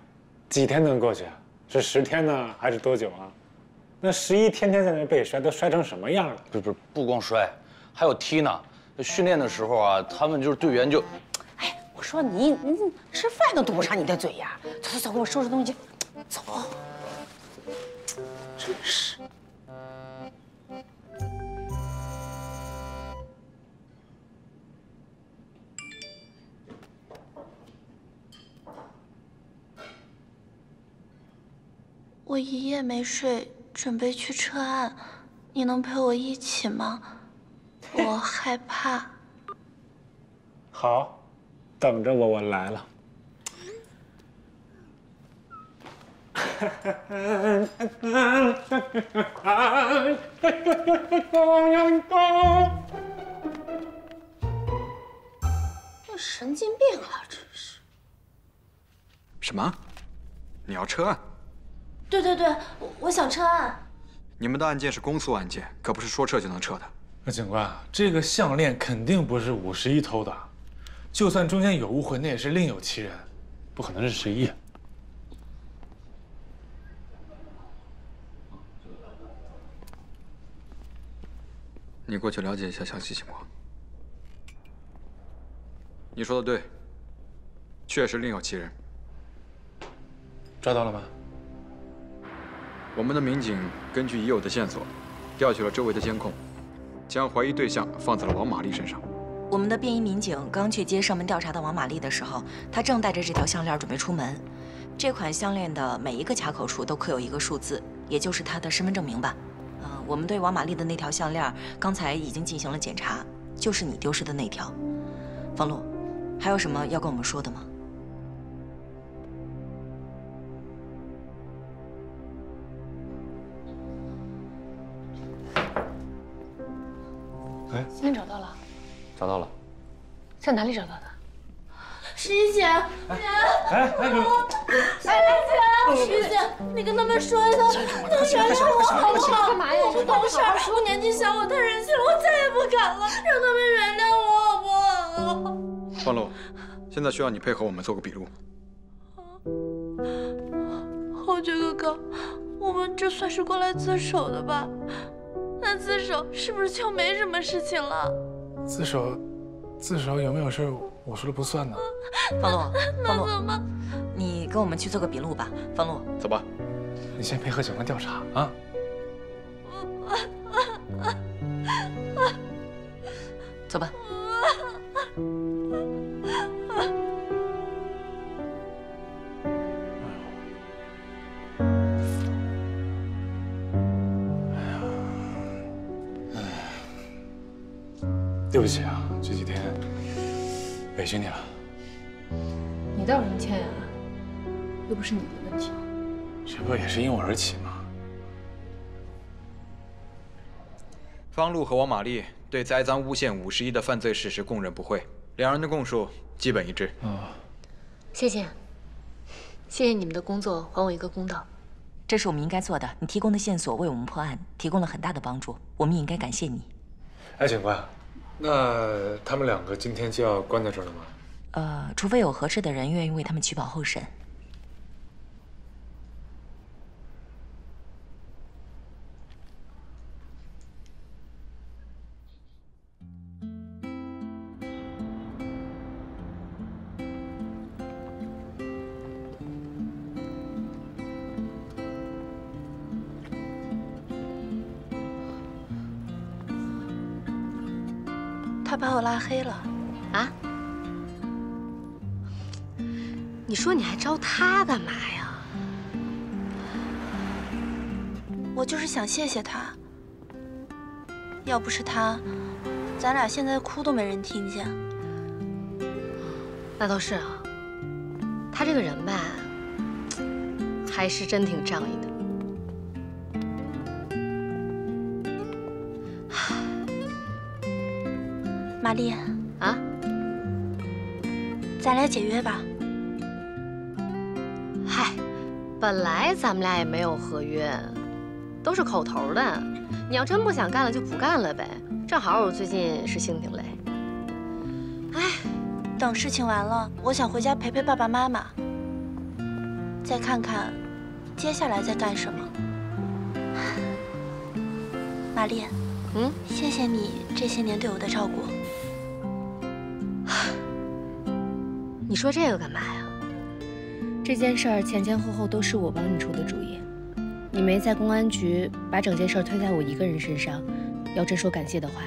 几天能过去啊？是10天呢，还是多久啊？那11天天在那被摔，都摔成什么样了？不光摔，还有踢呢。训练的时候啊，他们就是队员就，哎，我说你吃饭都堵不上你的嘴呀！走走走，给我收拾东西，走。真是。我一夜没睡，准备去撤案，你能陪我一起吗？我害怕。好，等着我，我来了。这神经病啊！真是。什么？你要撤案？对对对，我想撤案。你们的案件是公诉案件，可不是说撤就能撤的。那警官，这个项链肯定不是51偷的，就算中间有误会，那也是另有其人，不可能是11。你过去了解一下详细情况。你说的对，确实另有其人。抓到了吗？我们的民警根据已有的线索，调取了周围的监控，将怀疑对象放在了王玛丽身上。我们的便衣民警刚去接上门调查的王玛丽的时候，她正带着这条项链准备出门。这款项链的每一个卡口处都刻有一个数字，也就是她的身份证明吧。我们对王玛丽的那条项链刚才已经进行了检查，就是你丢失的那条。方璐，还有什么要跟我们说的吗？哎，项链找到了。找到了。在哪里找到的11姐，哎，11姐，你跟他们说一声，能原谅我好不好？干嘛呀？我不懂事，我年纪小，我太任性了，我再也不敢了，让他们原谅我好不好？方璐，现在需要你配合我们做个笔录。侯爵哥哥，我们这算是过来自首的吧？那自首是不是就没什么事情了？自首有没有事我说了不算呢。方璐，你跟我们去做个笔录吧。方璐，走吧。你先配合警方调查啊。走吧。对不起啊，这几天委屈你了。你道什么歉呀？又不是你的问题。这不也是因我而起吗？方璐和王玛丽对栽赃诬陷51的犯罪事实供认不讳，两人的供述基本一致。谢谢，谢谢你们的工作，还我一个公道。这是我们应该做的，你提供的线索为我们破案提供了很大的帮助，我们也应该感谢你。哎，警官，那他们2个今天就要关在这儿了吗？除非有合适的人愿意为他们取保候审。他把我拉黑了啊？你说你还招他干嘛呀？我就是想谢谢他。要不是他，咱俩现在哭都没人听见。那倒是啊，他这个人吧，还是真挺仗义的。玛丽啊，咱俩解约吧。嗨，本来咱们俩也没有合约，都是口头的。你要真不想干了就不干了呗。正好我最近是心挺累。哎，等事情完了，我想回家陪陪爸爸妈妈，再看看接下来在干什么。玛丽，谢谢你这些年对我的照顾。你说这个干嘛呀？这件事儿前前后后都是我帮你出的主意，你没在公安局把整件事推在我一个人身上，要真说感谢的话，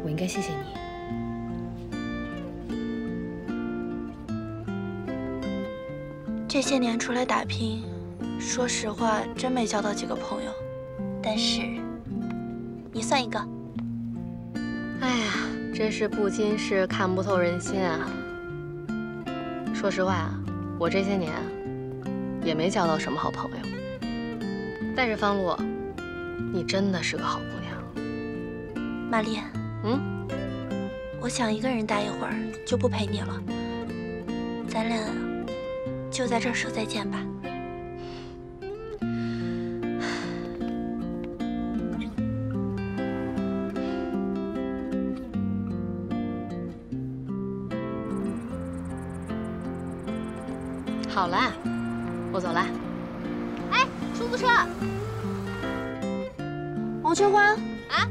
我应该谢谢你。这些年出来打拼，说实话真没交到几个朋友，但是你算一个。哎呀，真是不经事看不透人心啊。说实话啊，我这些年也没交到什么好朋友。但是方璐，你真的是个好姑娘。玛丽，我想一个人待一会儿，就不陪你了。咱俩就在这儿说再见吧。好啦，我走了。哎，出租车！王春花啊！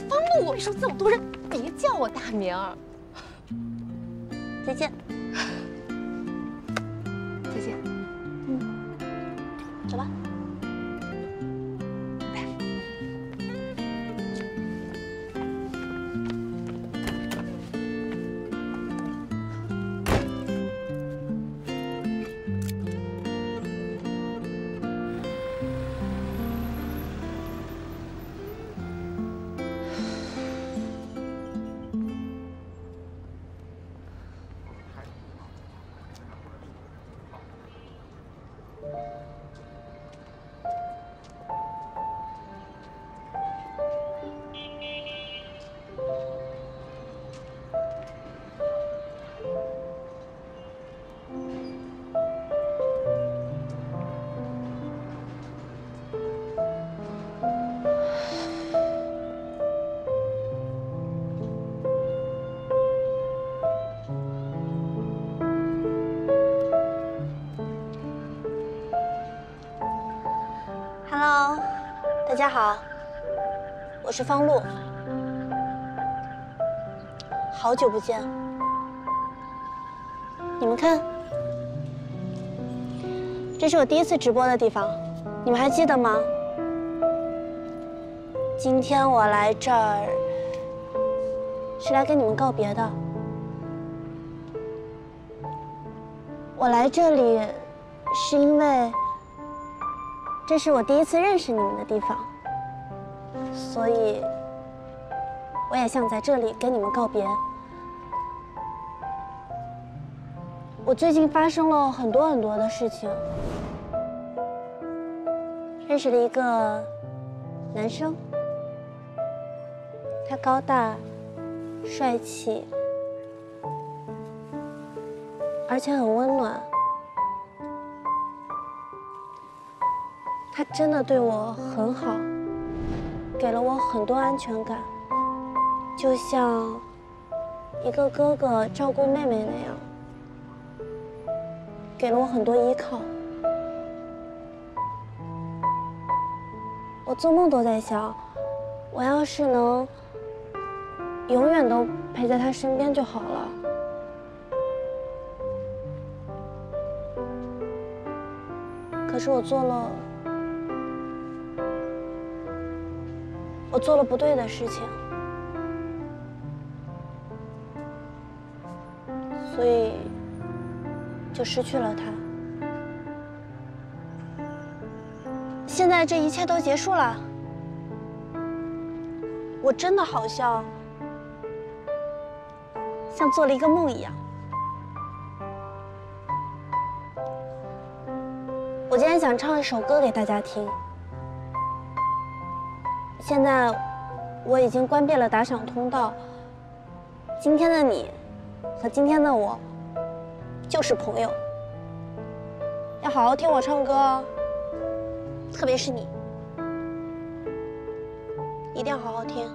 方璐，我没说这么多人，别叫我大名。再见。再见。走吧。大家好，我是方璐，好久不见。你们看，这是我第一次直播的地方，你们还记得吗？今天我来这儿是来跟你们告别的。我来这里是因为这是我第一次认识你们的地方，所以我也想在这里跟你们告别。我最近发生了很多的事情，认识了一个男生，他高大、帅气，而且很温暖。他真的对我很好，给了我很多安全感，就像一个哥哥照顾妹妹那样。给了我很多依靠，我做梦都在想，我要是能永远都陪在他身边就好了。可是我做了不对的事情，所以就失去了他。现在这一切都结束了，我真的好像做了一个梦一样。我今天想唱一首歌给大家听。现在我已经关闭了打赏通道，今天的你和今天的我就是朋友，要好好听我唱歌哦，特别是你，一定要好好听。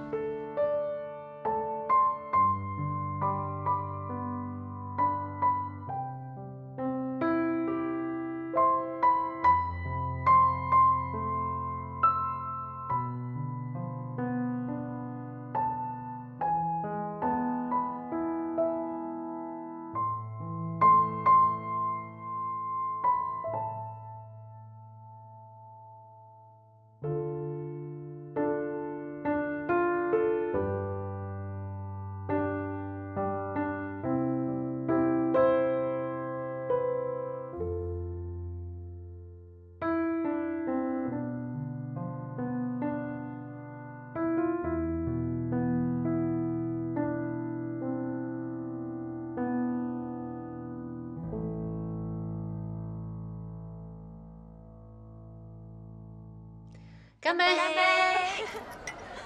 干杯！干杯！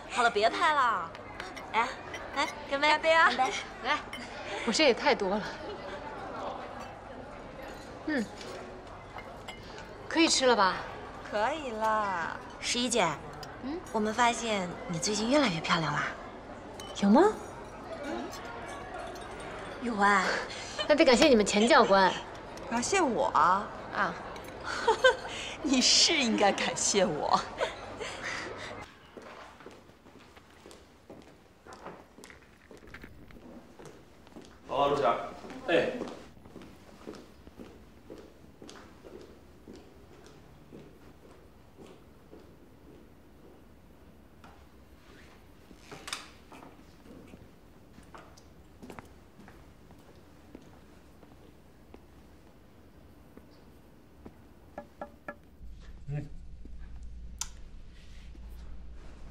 好了，别拍了。来，来，干杯！干杯啊！干杯！来，我这也太多了。可以吃了吧？可以了。11姐，我们发现你最近越来越漂亮啦。有吗？有啊。那得感谢你们钱教官。感谢我啊？啊，你是应该感谢我。好，陆霞。哎。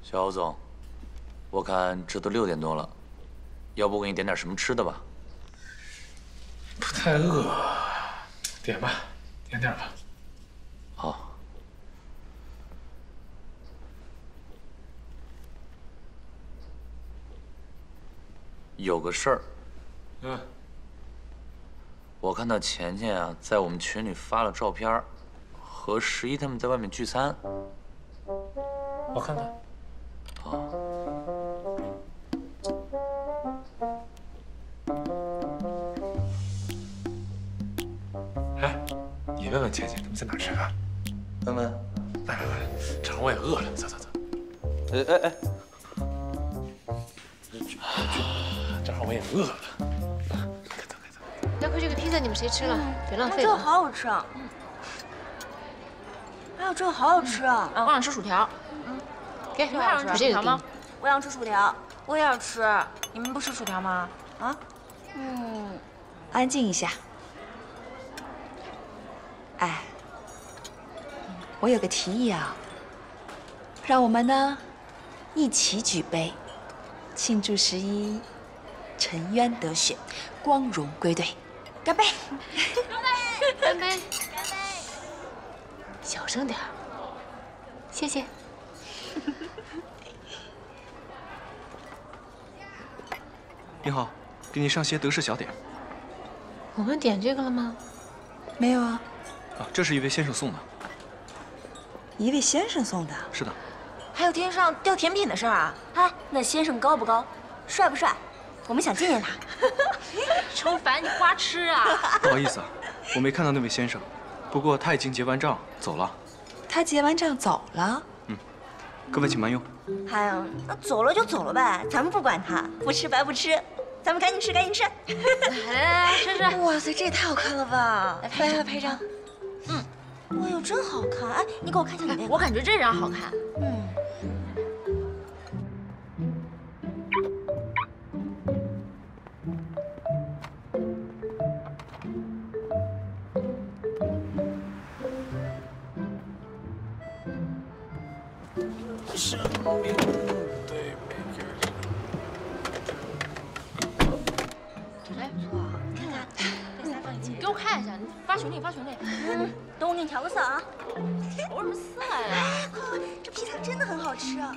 小总，我看这都6点多了，要不我给你点点什么吃的吧？不太饿，点吧，点点吧。好。有个事儿。我看到钱钱啊，在我们群里发了照片，和11他们在外面聚餐。我看看。哎，你问问倩倩他们在哪吃饭？问问。来来来，正好我也饿了，走走走。哎，正好我也饿了。要不这个披萨你们谁吃了？别浪费了。这个好好吃啊。呀，这个好好吃啊！我想吃薯条。给，你还想吃薯条吗？我想吃薯条，我也想吃。你们不吃薯条吗？啊？安静一下。哎，我有个提议啊，让我们呢一起举杯，庆祝11沉冤得雪，光荣归队。干杯！干杯！小声点儿，谢谢。你好，给你上些德式小点。我们点这个了吗？没有啊。啊，这是一位先生送的。一位先生送的。是的。还有天上掉甜品的事儿啊？哎，那先生高不高，帅不帅？我们想见见他。周凡，你花痴啊！不好意思啊，我没看到那位先生，不过他已经结完账走了。他结完账走了？各位请慢用。哎呀，那走了就走了呗，咱们不管他，不吃白不吃，咱们赶紧吃，赶紧吃。来，吃吃。哇塞，这也太好看了吧！来拍张。哎呦，真好看！哎，你给我看一下你那个。我感觉这张好看。生命对每个人。哎，不错啊，你看看，你给我看一下，你发群里。等我给你调个色啊。调什么色呀？哎，快，这披萨真的很好吃啊！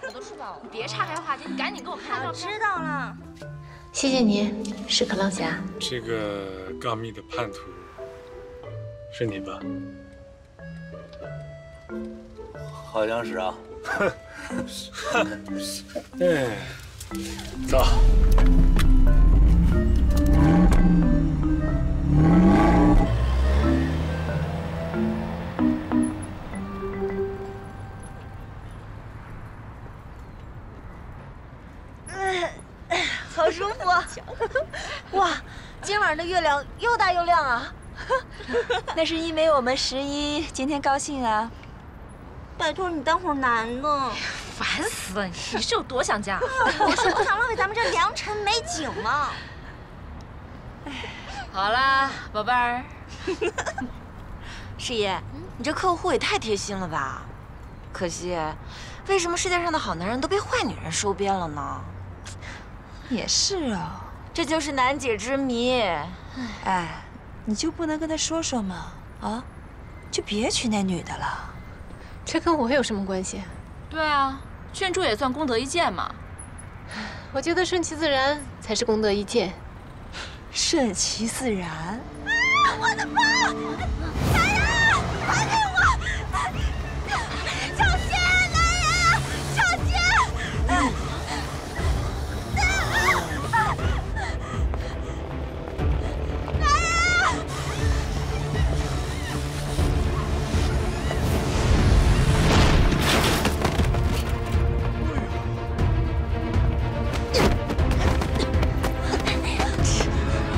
我都吃饱了，你别岔开话题，你赶紧给我看照片。知道了。谢谢你，是可浪侠。这个告密的叛徒是你吧？好像是啊。哎，走。好舒服！哇，今晚的月亮又大又亮啊！那是因为我们11今天高兴啊。拜托你当会儿男的。烦死了！你是有多想嫁？我是不想浪费咱们这良辰美景嘛。好啦，宝贝儿。师爷，你这客户也太贴心了吧？可惜，为什么世界上的好男人都被坏女人收编了呢？也是啊，这就是难解之谜。哎，你就不能跟他说说吗？啊，就别娶那女的了。这跟我有什么关系？对啊，劝助也算功德一件嘛。我觉得顺其自然才是功德一件。顺其自然。啊！我的包！来人，还给我！抢劫！来人，抢劫！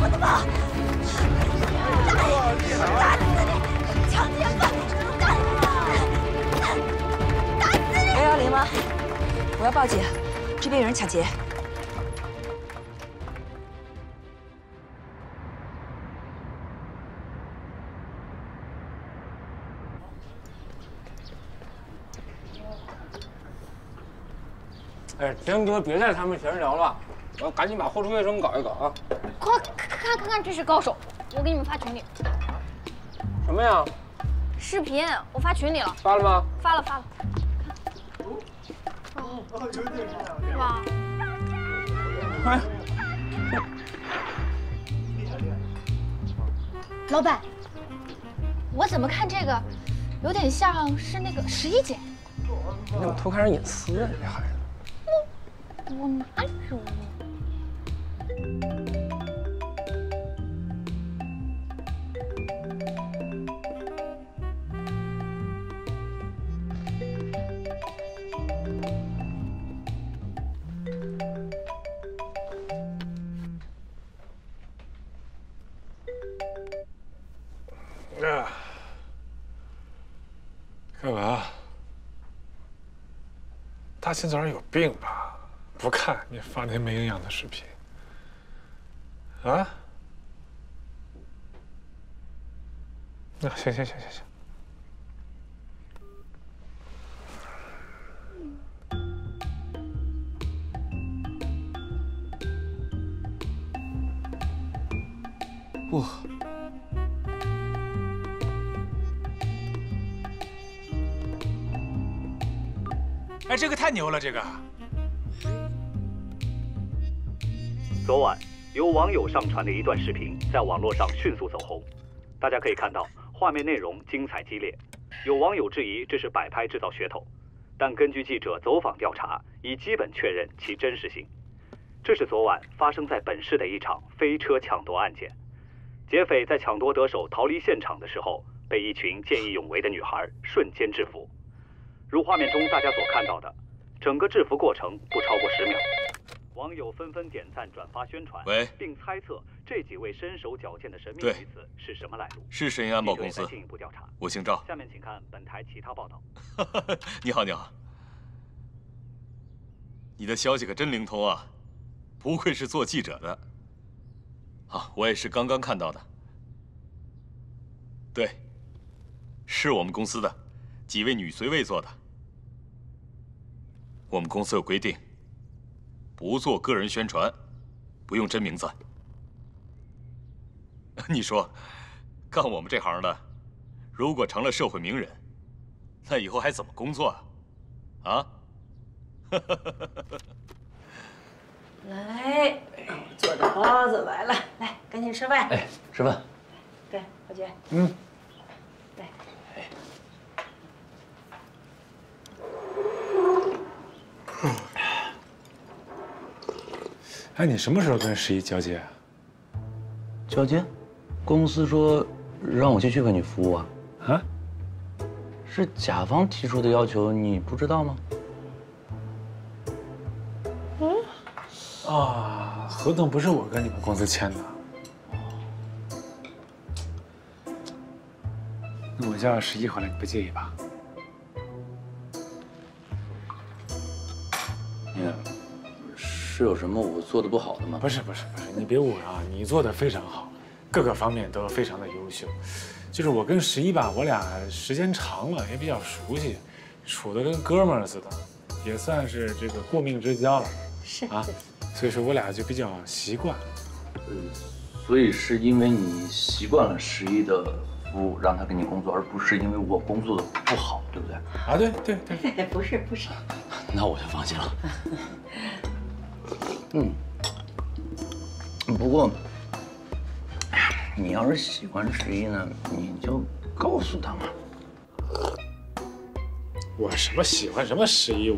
我的包！打死你！抢劫犯！打死你！110吗？我要报警，这边有人抢劫。哎，田哥，别在他们前聊了，我要赶紧把后厨卫生搞一搞啊！快看，这是高手！我给你们发群里。什么呀？视频，我发群里了。发了吗？发了。是吧？哎，老板，我怎么看这个，有点像是那个11姐。你怎么偷看人隐私啊？这孩子。我哪有？大清早上有病吧？不看你发那没营养的视频。啊？那行。哇！哎，这个太牛了，这个。昨晚有网友上传的一段视频在网络上迅速走红，大家可以看到画面内容精彩激烈，有网友质疑这是摆拍制造噱头，但根据记者走访调查，已基本确认其真实性。这是昨晚发生在本市的一场飞车抢夺案件。劫匪在抢夺得手逃离现场的时候，被一群见义勇为的女孩瞬间制服。如画面中大家所看到的，整个制服过程不超过10秒。网友纷纷点赞、转发宣传，并猜测这几位身手矫健的神秘女子是什么来路。是沈阳安保公司，进一步调查。我姓赵。下面请看本台其他报道。你好，你的消息可真灵通啊，不愧是做记者的。啊，我也是刚刚看到的。对，是我们公司的几位女随卫做的。我们公司有规定，不做个人宣传，不用真名字。你说，干我们这行的，如果成了社会名人，那以后还怎么工作啊？啊？来，做的包子来了，来，赶紧吃饭。哎，吃饭。对，侯爵。对。哎，你什么时候跟11交接啊？交接？公司说让我继续为你服务啊。啊？是甲方提出的要求，你不知道吗？啊，合同不是我跟你们公司签的。那我叫11回来，你不介意吧？是有什么我做的不好的吗？不是，你别误会啊，你做的非常好，各个方面都非常的优秀。就是我跟11吧，我俩时间长了，也比较熟悉，处得跟哥们儿似的，也算是这个过命之交了。是啊，所以说我俩就比较习惯。所以是因为你习惯了11的服务，让他给你工作，而不是因为我工作的不好，对不对？啊，对。不是。那我就放心了。不过，你要是喜欢11呢，你就告诉他嘛。我什么喜欢什么11，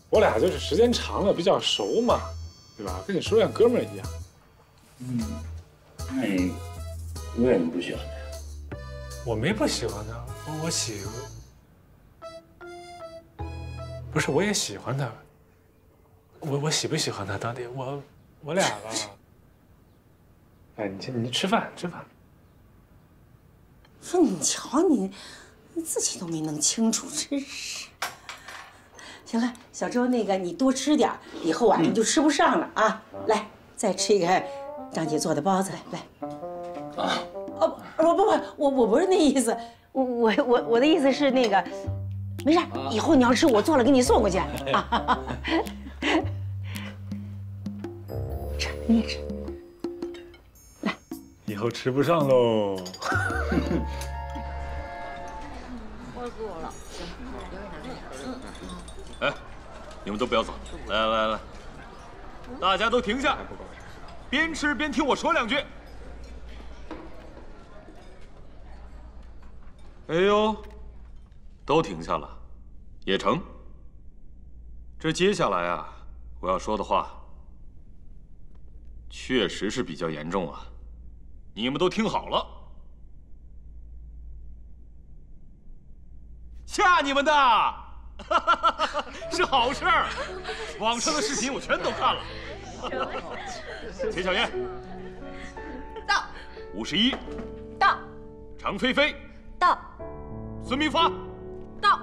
我俩就是时间长了比较熟嘛，对吧？跟你说像哥们儿一样。那你为什么不喜欢他呀？我没不喜欢他，不是，我也喜欢他。我喜不喜欢他？到底我俩吧。哎，你吃饭。说你瞧你自己都没弄清楚，真是。行了，小周，你多吃点，以后晚上就吃不上了啊。来，再吃一个张姐做的包子，来。啊。哦不，我不是那意思，我的意思是没事，以后你要吃我做了给你送过去啊。吃，你也吃。来，以后吃不上喽。我够了。哎，你们都不要走，来，大家都停下，边吃边听我说2句。哎呦，都停下了，也成。这接下来啊，我要说的话，确实是比较严重啊，你们都听好了。吓你们的，是好事儿。网上的视频我全都看了。钱小燕到，51到，常菲菲到，孙明发到，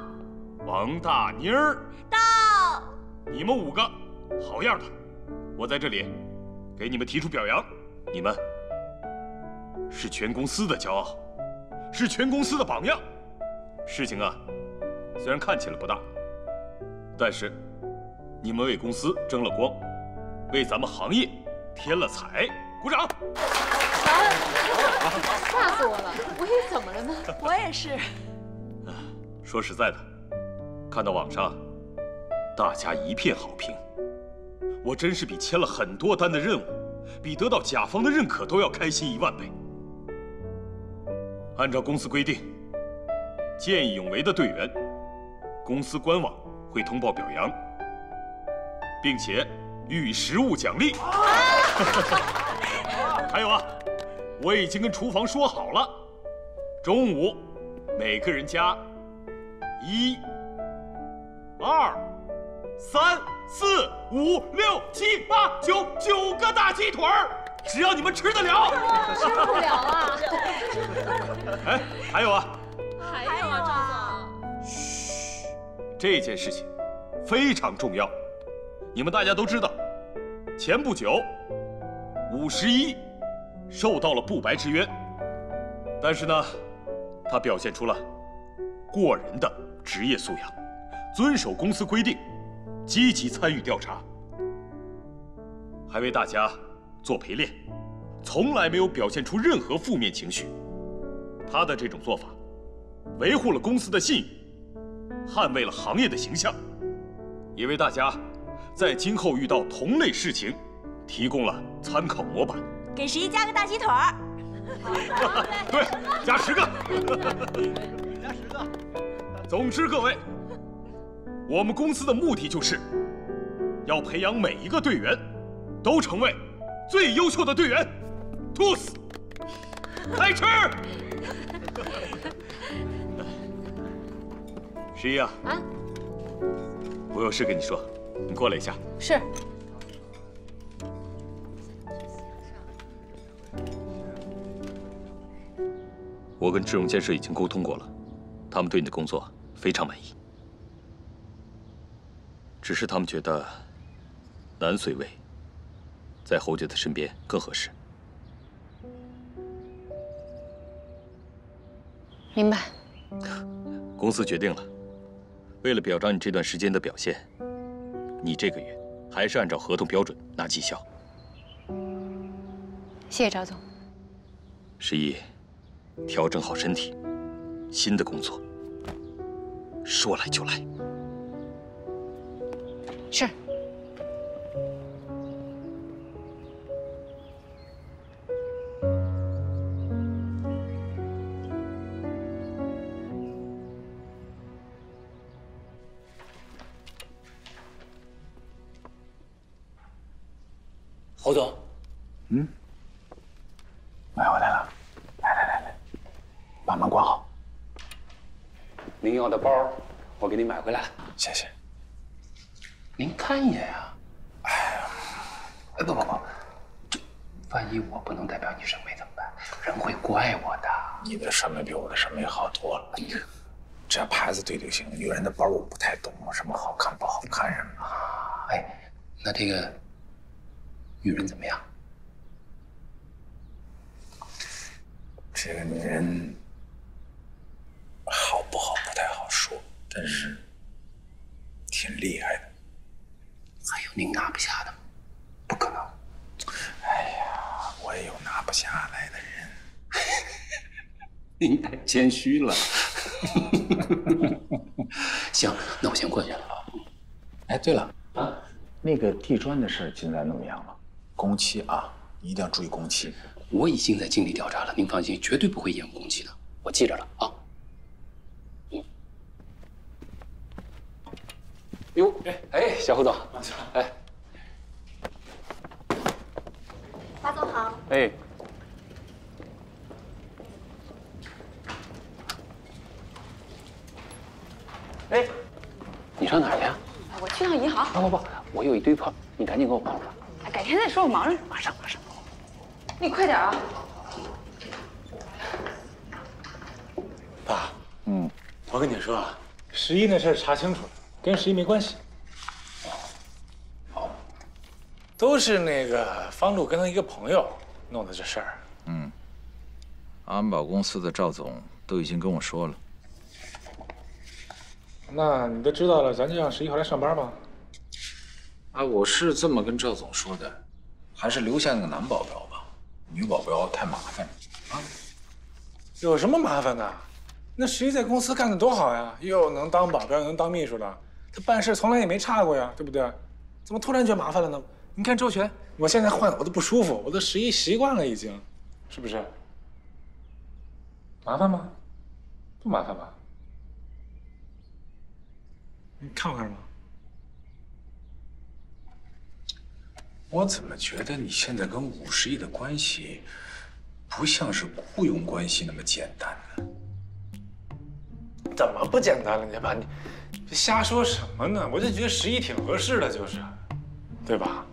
王大妮儿到。你们5个好样的！我在这里给你们提出表扬，你们是全公司的骄傲，是全公司的榜样。事情啊，虽然看起来不大，但是你们为公司争了光，为咱们行业添了彩，鼓掌！吓死我了！我也怎么了呢？我也是。说实在的，看到网上大家一片好评，我真是比签了很多单的任务，比得到甲方的认可都要开心1万倍。按照公司规定，见义勇为的队员，公司官网会通报表扬，并且予以实物奖励。还有啊，我已经跟厨房说好了，中午每个人加1、2、3、4、5、6、7、8、9个大鸡腿儿，只要你们吃得了。吃不了啊！哎，还有啊，还有啊，赵总。嘘，这件事情非常重要，你们大家都知道，前不久51受到了不白之冤，但是呢，他表现出了过人的职业素养，遵守公司规定，积极参与调查，还为大家做陪练，从来没有表现出任何负面情绪。他的这种做法，维护了公司的信誉，捍卫了行业的形象，也为大家在今后遇到同类事情提供了参考模板。给11加个大鸡腿儿。对，加10个。加10个。总之，各位，我们公司的目的就是要培养每一个队员都成为最优秀的队员。吐司，开吃。11啊，我有事跟你说，你过来一下。是。我跟智荣建设已经沟通过了，他们对你的工作非常满意。只是他们觉得男随位在侯姐的身边更合适。明白。公司决定了，为了表彰你这段时间的表现，你这个月还是按照合同标准拿绩效。谢谢赵总。11，调整好身体，新的工作说来就来。是。侯总，我回来了，来，把门关好。您要的包，我给您买回来了。谢谢。您看一眼呀。不，这万一我不能代表你审美怎么办？人会怪我的。你的审美比我的审美好多了。这牌子对就行，女人的包我不太懂，什么好看不好看什么。哎，那这个女人怎么样？这个女人好不好不太好说，但是挺厉害的。还有您拿不下的吗？不可能。哎呀，我也有拿不下来的人。您太谦虚了。行，那我先过去了啊。哎，对了啊，那个地砖的事现在怎么样了？工期啊，一定要注意工期。我已经在尽力调查了，您放心，绝对不会延误工期的，我记着了啊。哟，哎，小胡总，哎，马总好。哎，哎，你上哪儿去呀？我去趟银行。不，我有一堆票，你赶紧给我跑了。改天再说，我忙着。马上。你快点啊！爸，我跟你说啊，11那事儿查清楚了，跟11没关系。都是那个方路跟他一个朋友弄的这事儿。嗯，安保公司的赵总都已经跟我说了。那你都知道了，咱就让11号来上班吧。啊，我是这么跟赵总说的，还是留下那个男保镖吧，女保镖太麻烦了。啊，有什么麻烦的？那11在公司干得多好呀，又能当保镖，又能当秘书的，他办事从来也没差过呀，对不对？怎么突然觉得麻烦了呢？你看周全，我现在换的我都不舒服，我都11习惯了已经，是不是？麻烦吗？不麻烦吧？你看我干什么？我怎么觉得你现在跟51的关系，不像是雇佣关系那么简单呢？怎么不简单了？你爸，你瞎说什么呢？我就觉得11挺合适的，就是，对吧？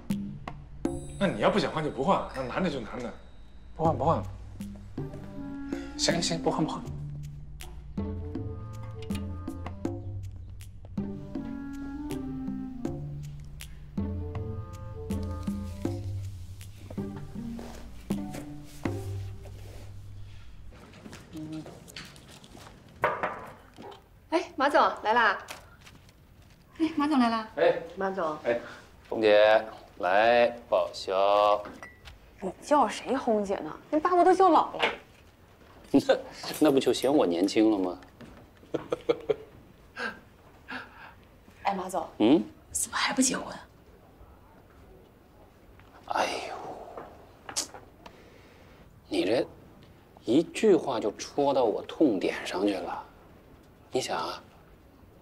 那你要不想换就不换，那男的就男的，不换不换。行行，不换不换。哎，马总来啦！哎，马总来啦！哎，马总，哎，红姐来报销。你叫谁红姐呢？你把我都叫老了。那不就嫌我年轻了吗？哎，马总，怎么还不结婚？哎呦，你这一句话就戳到我痛点上去了。你想啊，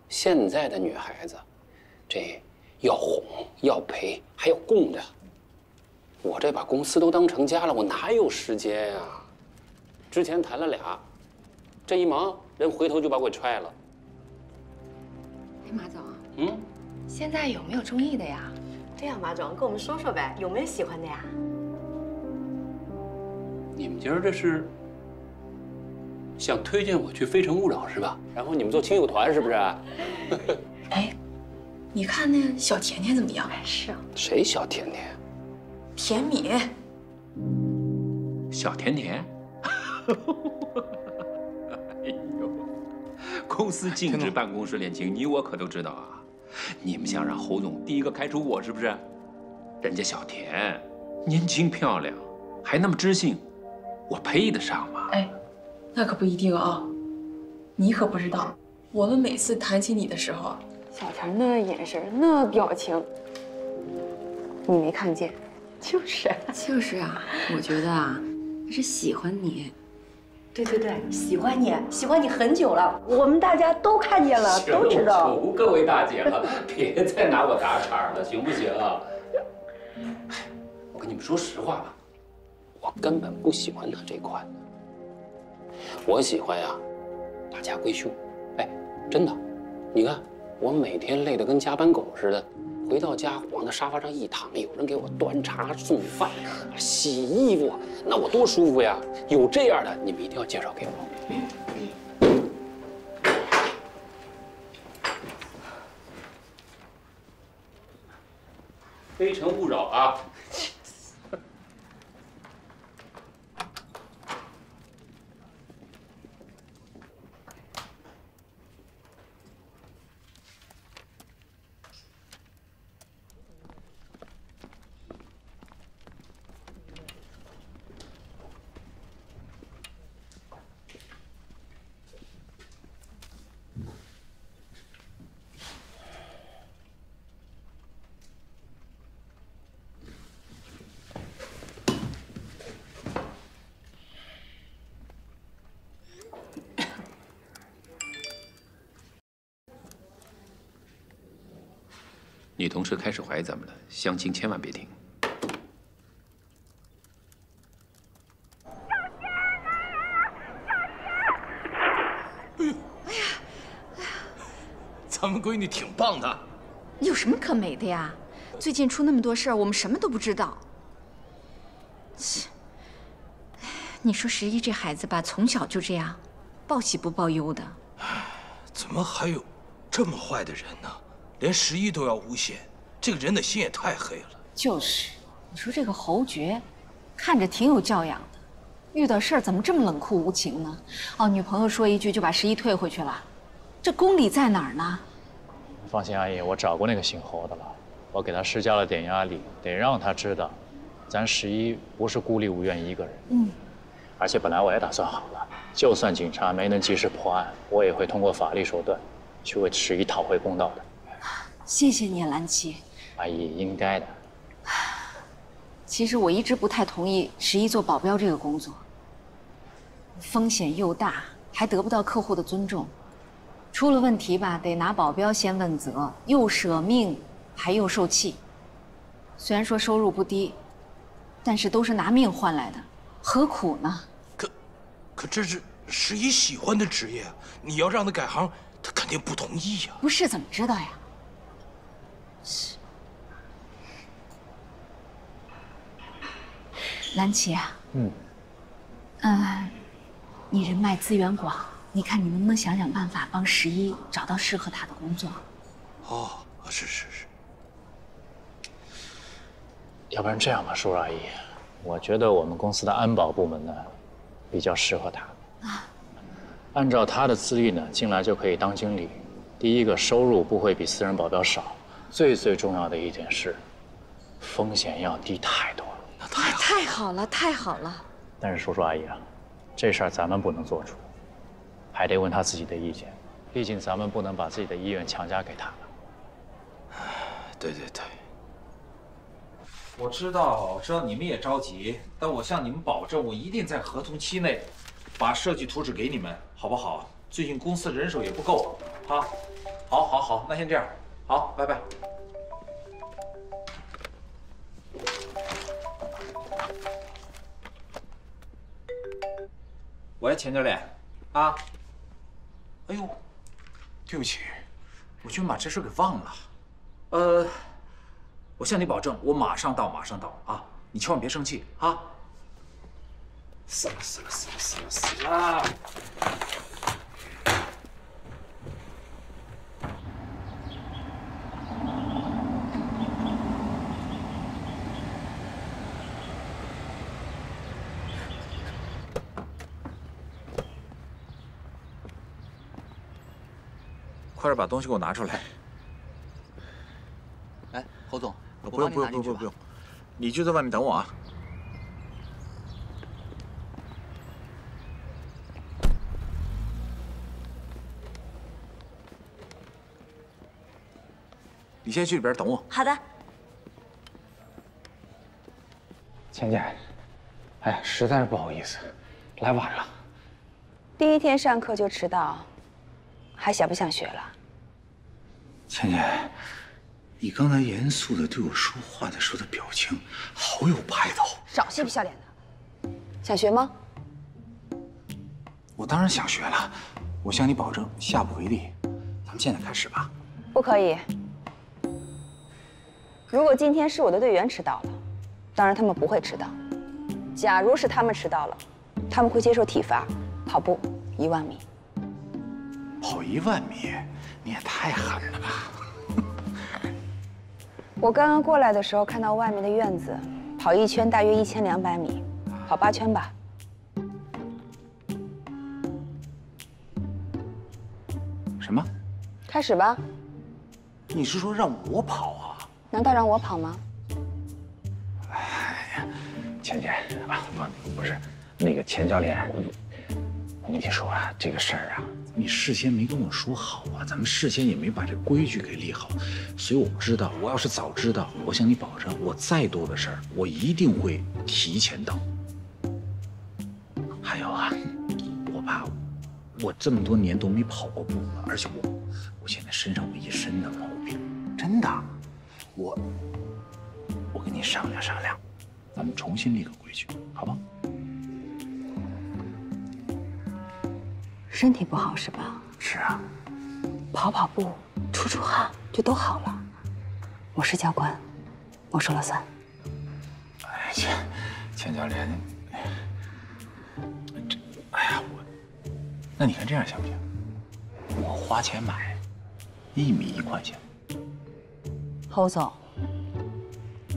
现在的女孩子，这要哄要陪，还要供着。我这把公司都当成家了，我哪有时间呀？之前谈了俩，这一忙，人回头就把我给踹了。哎，马总，现在有没有中意的呀？对呀，马总，跟我们说说呗，有没有喜欢的呀？你们今儿这是想推荐我去《非诚勿扰》是吧？然后你们做亲友团是不是？哎，你看那小甜甜怎么样？是啊，谁小甜甜？甜米。小甜甜？哎呦，公司禁止办公室恋情，你我可都知道啊。你们想让侯总第一个开除我是不是？人家小甜年轻漂亮，还那么知性，我配得上吗？哎，那可不一定啊。你可不知道，我们每次谈起你的时候，小甜那眼神、那表情，你没看见？就是啊，我觉得啊，他是喜欢你。对对对，喜欢你很久了，我们大家都看见了，都知道。求各位大姐了，别再拿我打岔了，行不行？我跟你们说实话吧，我根本不喜欢他这款的。我喜欢呀，大家闺秀。哎，真的，你看我每天累得跟加班狗似的，回到家往那沙发上一躺，有人给我端茶送饭、洗衣服，那我多舒服呀！有这样的，你们一定要介绍给我。非诚勿扰啊！女同事开始怀怎么了？相亲千万别听。咱们闺女挺棒的。有什么可美的呀？最近出那么多事儿，我们什么都不知道。切，你说11这孩子吧，从小就这样，报喜不报忧的。怎么还有这么坏的人呢？连11都要诬陷，这个人的心也太黑了。就是，你说这个侯爵，看着挺有教养的，遇到事儿怎么这么冷酷无情呢？哦，女朋友说一句就把11退回去了，这公理在哪儿呢？放心，阿姨，我找过那个姓侯的了，我给他施加了点压力，得让他知道，咱11不是孤立无援一个人。而且本来我也打算好了，就算警察没能及时破案，我也会通过法律手段，去为11讨回公道的。谢谢你，兰七。阿姨，应该的。其实我一直不太同意11做保镖这个工作，风险又大，还得不到客户的尊重。出了问题吧，得拿保镖先问责，又舍命，还又受气。虽然说收入不低，但是都是拿命换来的，何苦呢？可这是11喜欢的职业，你要让他改行，他肯定不同意呀。不是，怎么知道呀？兰琪啊，你人脉资源广，你看你能不能想想办法帮11找到适合他的工作？哦，是。要不然这样吧，叔叔阿姨，我觉得我们公司的安保部门呢，比较适合他。按照他的资历呢，进来就可以当经理。第一个，收入不会比私人保镖少。最重要的一点是，风险要低太多了。那太好了，太好了！但是叔叔阿姨啊，这事儿咱们不能做主，还得问他自己的意见。毕竟咱们不能把自己的意愿强加给他了。对。我知道你们也着急，但我向你们保证，我一定在合同期内把设计图纸给你们，好不好？最近公司人手也不够啊。好，那先这样，好，拜拜。喂，钱教练，啊？哎呦，对不起，我居然把这事给忘了。我向你保证，我马上到啊！你千万别生气啊！死了！快点把东西给我拿出来。哎，侯总，不用，你就在外面等我啊。你先去里边等我。好的。倩倩，哎呀，实在是不好意思，来晚了。第一天上课就迟到，还想不想学了？倩倩，你刚才严肃的对我说话的时候的表情，好有派头。少嬉皮笑脸的，想学吗？我当然想学了，我向你保证，下不为例。咱们现在开始吧。不可以。如果今天是我的队员迟到了，当然他们不会迟到。假如是他们迟到了，他们会接受体罚，跑步1万米。跑1万米，你也太狠了吧！我刚刚过来的时候看到外面的院子，跑1圈大约1200米，跑8圈吧。什么？开始吧。你是说让我跑啊？难道让我跑吗？哎呀，倩倩啊，不是，那个钱教练，我跟你说啊，这个事儿啊，你事先没跟我说好啊，咱们事先也没把这规矩给立好，所以我不知道。我要是早知道，我向你保证，我再多的事儿，我一定会提前到。还有啊，我这么多年都没跑过步了，而且我现在身上有一身的毛病，真的。我跟你商量商量，咱们重新立个规矩，好不好？身体不好是吧？是啊。跑步，出汗就都好了。我是教官，我说了算。哎，钱教练，哎呀，那你看这样行不行？我花钱买，1米1块钱。侯总，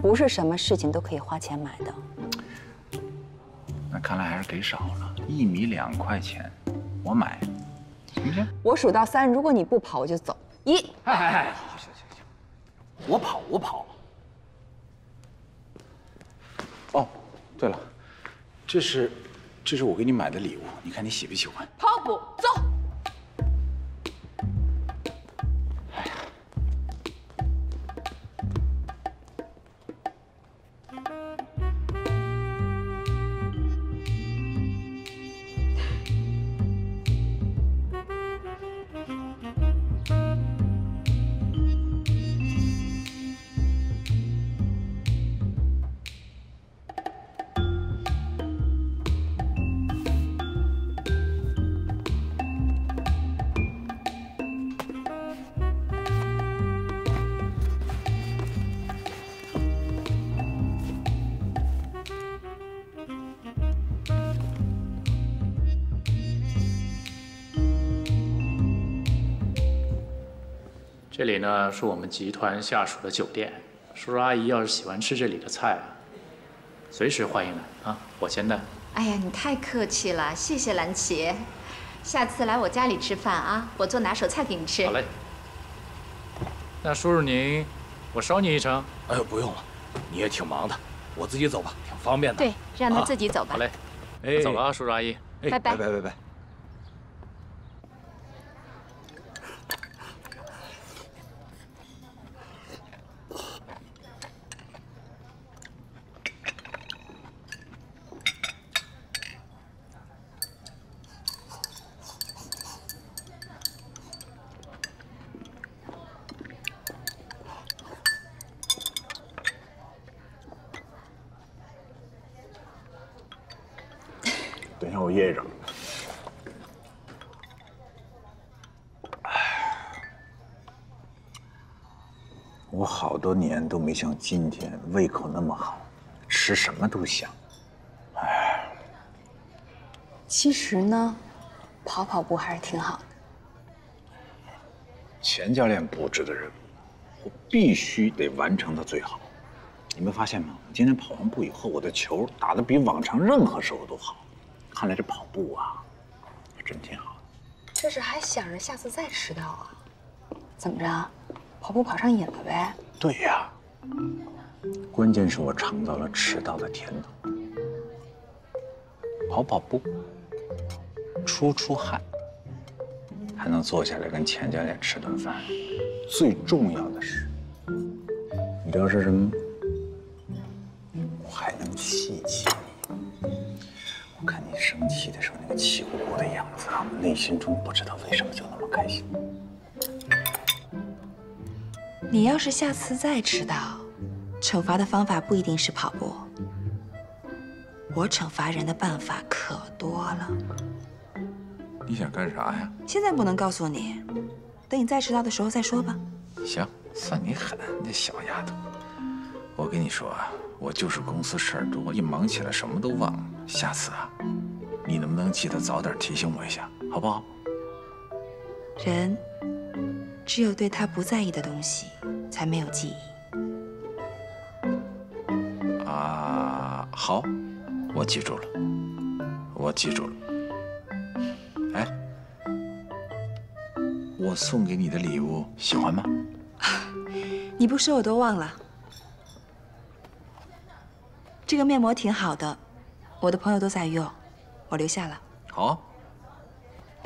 不是什么事情都可以花钱买的。那看来还是给少了，1米2块钱，我买，行不行？我数到3，如果你不跑，我就走。1，哎，行，我跑。哦，对了，这是我给你买的礼物，你看你喜不喜欢？跑步，走。这里呢是我们集团下属的酒店，叔叔阿姨要是喜欢吃这里的菜，随时欢迎来啊，我先带。哎呀，你太客气了，谢谢蓝琪。下次来我家里吃饭啊，我做拿手菜给你吃。好嘞。那叔叔您，我捎你一程。哎呦，不用了，你也挺忙的，我自己走吧，挺方便的。对，让他自己走吧。好嘞，我走了啊，叔叔阿姨。拜拜。拜。等一下，我噎着。我好多年都没像今天胃口那么好，吃什么都香。其实呢，跑步还是挺好的。钱教练布置的任务，我必须得完成到最好。你没发现吗？我今天跑完步以后，我的球打得比往常任何时候都好。看来这跑步啊，真挺好。这是还想着下次再迟到啊？怎么着，跑步跑上瘾了呗？对呀，关键是我尝到了迟到的甜头。跑步，出汗，还能坐下来跟钱教练吃顿饭。最重要的是，你知道是什么吗？我还能气气你。我看你生气的时候那个气鼓鼓的样子啊，我内心中不知道为什么就那么开心。你要是下次再迟到，惩罚的方法不一定是跑步。我惩罚人的办法可多了。你想干啥呀？现在不能告诉你，等你再迟到的时候再说吧。行，算你狠，你这小丫头。我跟你说啊，我就是公司事儿多，一忙起来什么都忘了。下次啊，你能不能记得早点提醒我一下，好不好？人只有对他不在意的东西，才没有记忆。啊，好，我记住了，我记住了。哎，我送给你的礼物喜欢吗？你不说我都忘了。这个面膜挺好的，我的朋友都在用，我留下了。好。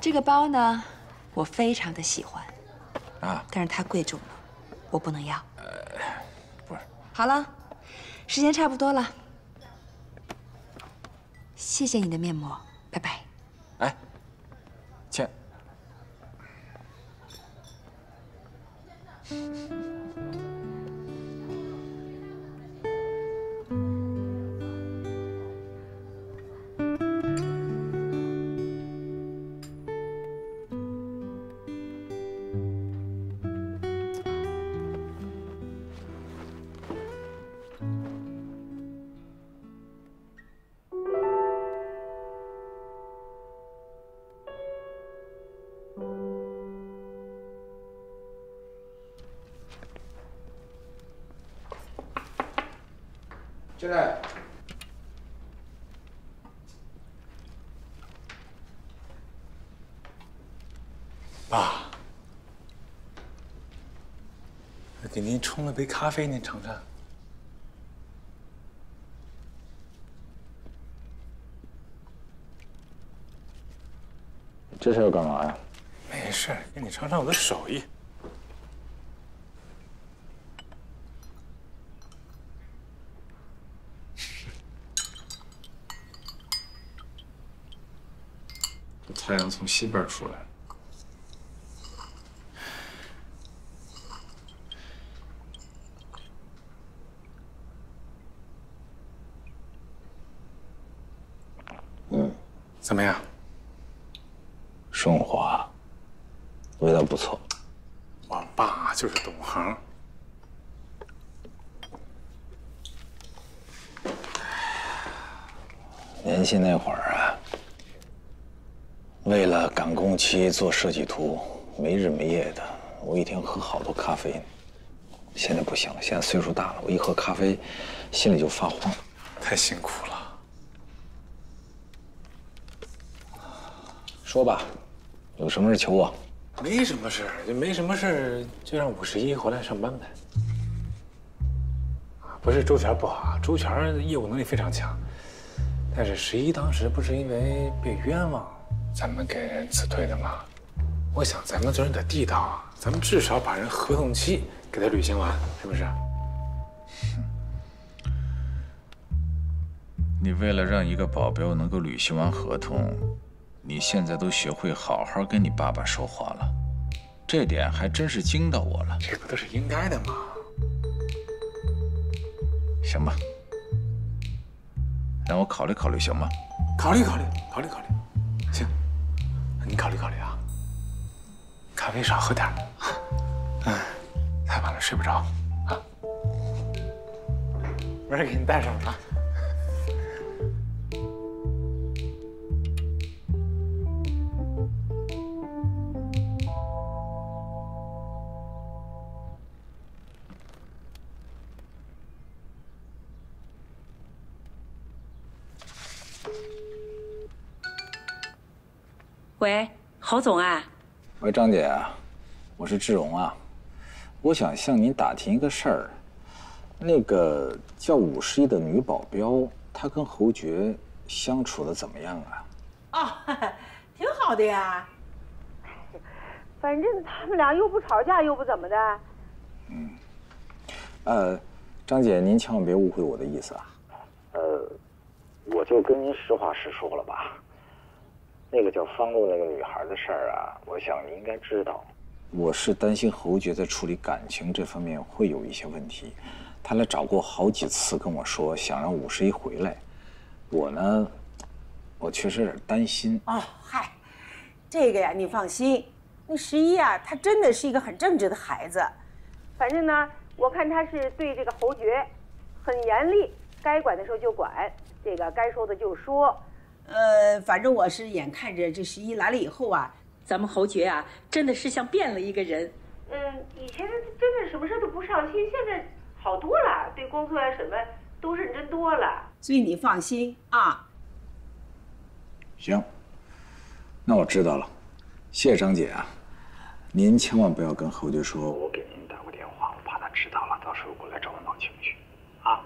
这个包呢，我非常的喜欢。啊，但是它贵重了，我不能要。不是。好了，时间差不多了，谢谢你的面膜，拜拜。哎，倩。进来。爸，给您冲了杯咖啡，您尝尝。这是要干嘛呀？没事，给你尝尝我的手艺。太阳从西边出来。怎么样？顺滑，味道不错。我爸就是懂行。年轻那会儿啊，为了赶工期做设计图，没日没夜的，我一天喝好多咖啡。现在不行了，现在岁数大了，我一喝咖啡，心里就发慌。太辛苦了。说吧，有什么事求我？没什么事，没什么事，就让51回来上班呗。不是周全不好，周全业务能力非常强，但是11当时不是因为被冤枉，咱们给人辞退的吗？我想咱们做人得地道啊，咱们至少把人合同期给他履行完，是不是？你为了让一个保镖能够履行完合同，你现在都学会好好跟你爸爸说话了，这点还真是惊到我了。这不都是应该的吗？行吧，让我考虑考虑，行吗？考虑。行，你考虑啊。咖啡少喝点。太晚了睡不着啊。明儿给你带上啊。喂，侯总啊。喂，张姐啊，我是志荣啊，我想向您打听一个事儿。那个叫51的女保镖，她跟侯爵相处的怎么样啊？哦，挺好的呀。反正他们俩又不吵架，又不怎么的。张姐，您千万别误会我的意思啊。我就跟您实话实说了吧。那个叫方露那个女孩的事儿啊，我想你应该知道。我是担心侯爵在处理感情这方面会有一些问题，他来找过好几次跟我说想让51回来。我呢，我确实有点担心。哦，嗨，这个呀，你放心，那11啊，他真的是一个很正直的孩子。反正呢，我看他是对这个侯爵很严厉，该管的时候就管，这个该说的就说。反正我是眼看着这11来了以后啊，咱们侯爵啊，真的是像变了一个人。以前真的什么事都不上心，现在好多了，对工作呀什么都认真多了。所以你放心啊。行，那我知道了，谢谢张姐啊。您千万不要跟侯爵说我给您打过电话，我怕他知道了，到时候过来找我闹情绪啊。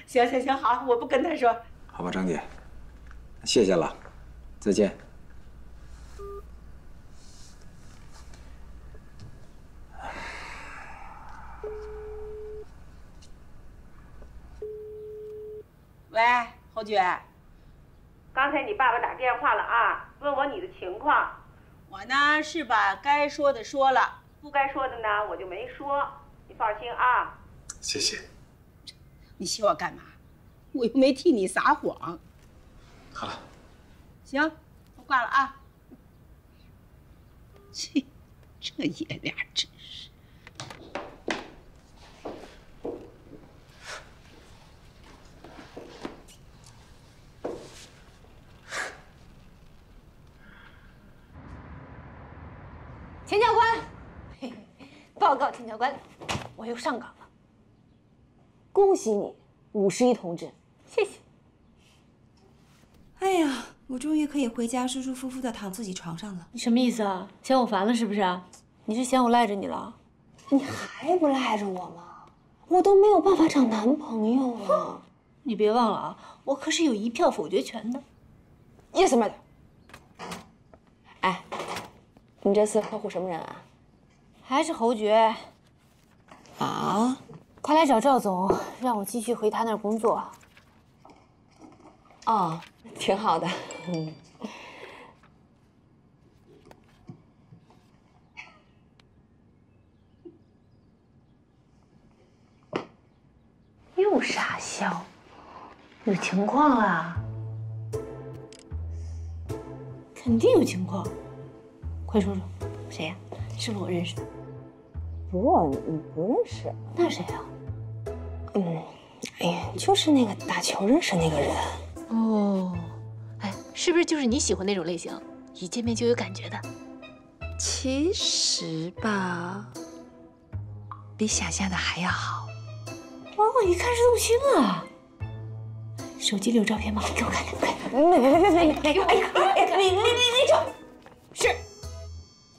行，好，我不跟他说。好吧，张姐，谢谢了，再见。喂，侯爵，刚才你爸爸打电话了啊，问我你的情况。我呢是把该说的说了，不该说的呢我就没说，你放心啊。谢谢。你谢我干嘛？我又没替你撒谎。好了，行，我挂了啊。切，这爷俩真是。田教官，报告田教官，我又上岗了。恭喜你， ，51同志，谢谢。哎呀，我终于可以回家舒舒服服的躺自己床上了。你什么意思啊？嫌我烦了是不是？你是嫌我赖着你了？你还不赖着我吗？我都没有办法找男朋友了。你别忘了啊，我可是有1票否决权的。Yes, madam。哎，你这次客户什么人啊？还是侯爵。啊？快来找赵总，让我继续回他那儿工作。哦，挺好的。又傻笑，有情况啦？肯定有情况，快说说，谁呀？是不是我认识的？不，你不认识。那谁啊？哎呀，就是那个打球认识那个人。哦，哎，是不是就是你喜欢那种类型，一见面就有感觉的？其实吧，比想象的还要好。哇，一看是动心了。手机里有照片吗？给我看看，快！别！哎，你瞅，是，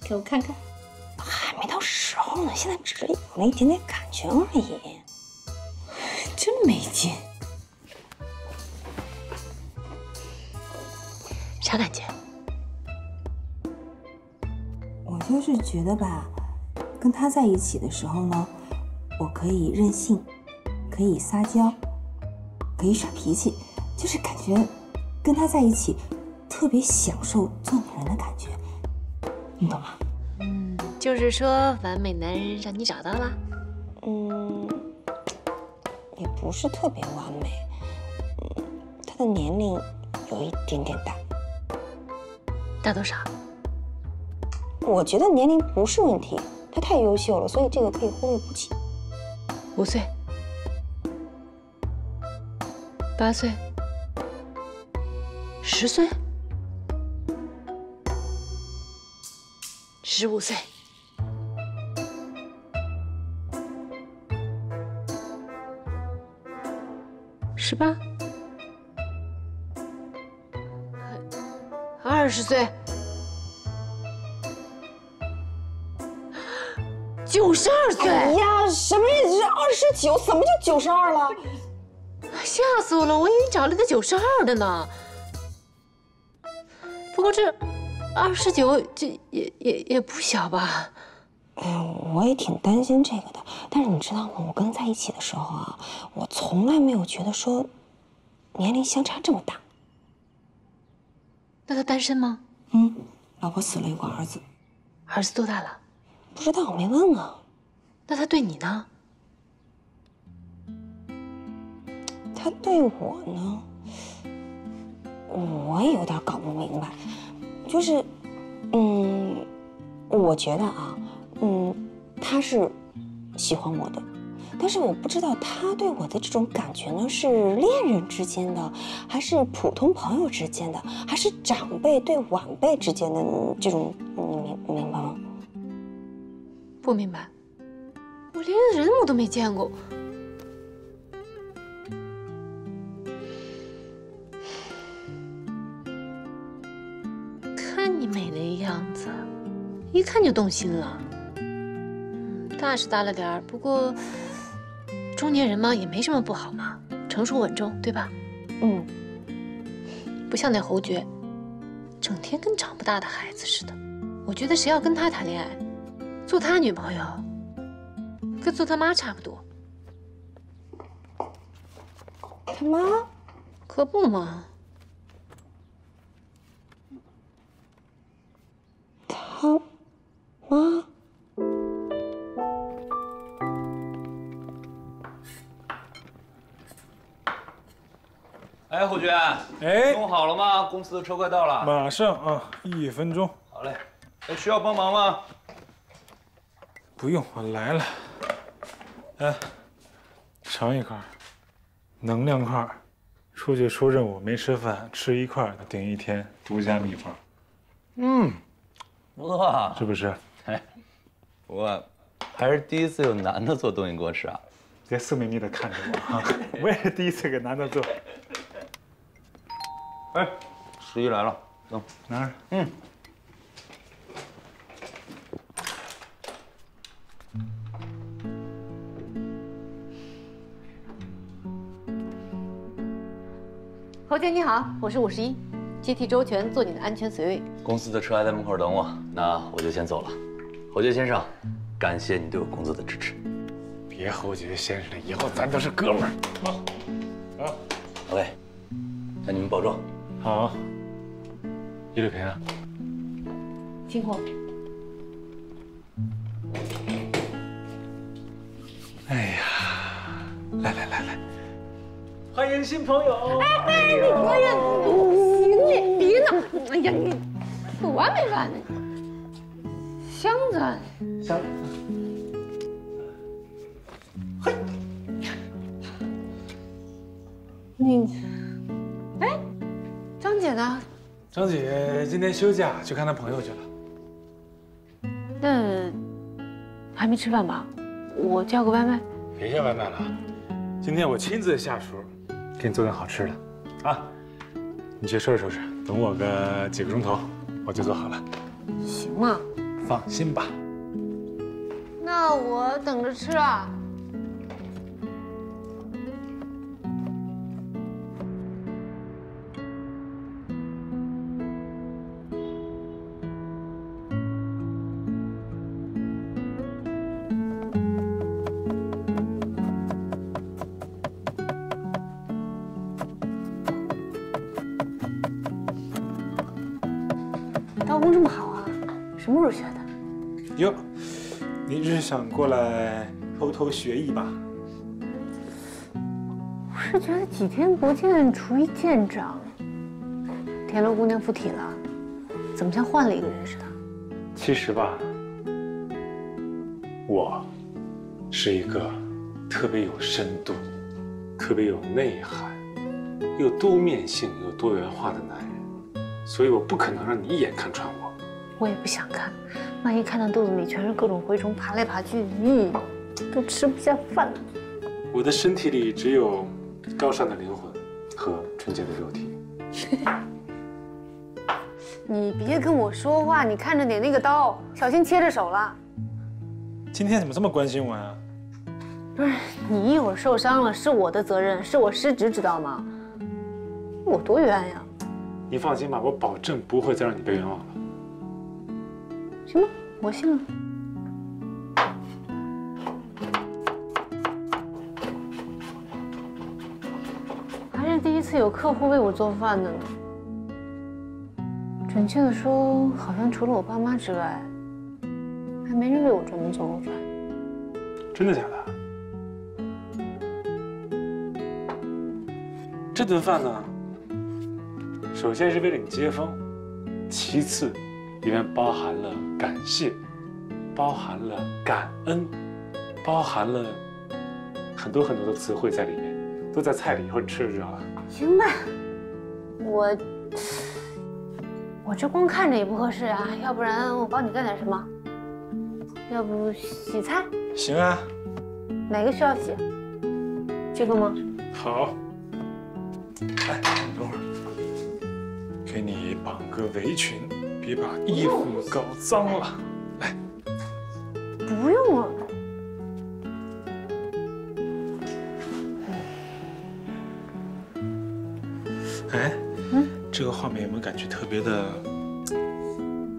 给我看看。还没到时候呢，现在只是有了一点点感觉而已。真没劲。啥感觉？我就是觉得吧，跟他在一起的时候呢，我可以任性，可以撒娇，可以耍脾气，就是感觉跟他在一起特别享受做女人的感觉，你懂吗？就是说完美男人让你找到了？也不是特别完美。他的年龄有一点点大。大多少？我觉得年龄不是问题，他太优秀了，所以这个可以忽略不计。5岁、8岁、10岁、15岁。18、20岁、92岁。哎呀，什么意思？29？怎么就92了？吓死我了！我以为你找了个92的呢。不过这29，这也不小吧？我也挺担心这个的。但是你知道吗？我跟他在一起的时候啊，我从来没有觉得说年龄相差这么大。那他单身吗？老婆死了，有个儿子。儿子多大了？不知道，我没问啊。那他对你呢？他对我呢，我也有点搞不明白。就是，我觉得啊，他是喜欢我的，但是我不知道他对我的这种感觉呢，是恋人之间的，还是普通朋友之间的，还是长辈对晚辈之间的这种，你明白吗？不明白，我连人我都没见过。看你美那样子，一看就动心了。大是大了点儿，不过中年人嘛，也没什么不好嘛，成熟稳重，对吧？不像那侯爵，整天跟长不大的孩子似的。我觉得谁要跟他谈恋爱，做他女朋友，跟做他妈差不多。他妈？可不嘛。他妈？哎，侯爵，弄好了吗？公司的车快到了，马上啊，1分钟。好嘞。哎，需要帮忙吗？不用，我来了。哎，尝一块，能量块，出去出任务没吃饭，吃一块顶1天，独家秘方。不错啊，是不是？哎，不过还是第一次有男的做东西给我吃啊。别色眯眯的看着我啊！我也是第一次给男的做。哎，11来了，走，拿着。侯姐你好，我是51，接替周全，做你的安全随位。公司的车还在门口等我，那我就先走了。侯爵先生，感谢你对我工作的支持。别侯爵先生了，以后咱都是哥们儿。好，OK，那你们保重。好，一路平安。辛苦。哎呀，来，欢迎新朋友。哎，你别呀，行你别闹，哎呀你，有完没完呢？箱子，你，哎，张姐呢？张姐今天休假，去看她朋友去了。那还没吃饭吧？我叫个外卖。别叫外卖了，今天我亲自下厨，给你做点好吃的，啊！你去收拾收拾，等我个几个钟头，我就做好了。行啊，放心吧。那我等着吃啊。刀工这么好啊？什么时候学的？哟，你是想过来偷偷学艺吧？我是觉得几天不见，厨艺见长。田螺姑娘附体了，怎么像换了一个人似的？其实吧，我是一个特别有深度、特别有内涵、又多面性又多元化的男人，所以我不可能让你一眼看穿我。我也不想看，万一看到肚子里全是各种蛔虫爬来爬去，都吃不下饭了。我的身体里只有高尚的灵魂和纯洁的肉体。你别跟我说话，你看着点那个刀，小心切着手了。今天怎么这么关心我呀？不是，你一会儿受伤了是我的责任，是我失职，知道吗？我多冤呀！你放心吧，我保证不会再让你被冤枉了。行吧，我信了。还是第一次有客户为我做饭的呢。准确的说，好像除了我爸妈之外，还没人为我专门做过饭。真的假的？这顿饭呢，首先是为了你接风，其次里面包含了感谢，包含了感恩，包含了很多很多的词汇在里面，都在菜里，一会儿你吃就知道了。行吧，我这光看着也不合适啊，要不然我帮你干点什么？要不洗菜？行啊。哪个需要洗？这个吗？好。哎，等会儿，给你绑个围裙，别把衣服搞脏了。来。不用了。哎，这个画面有没有感觉特别的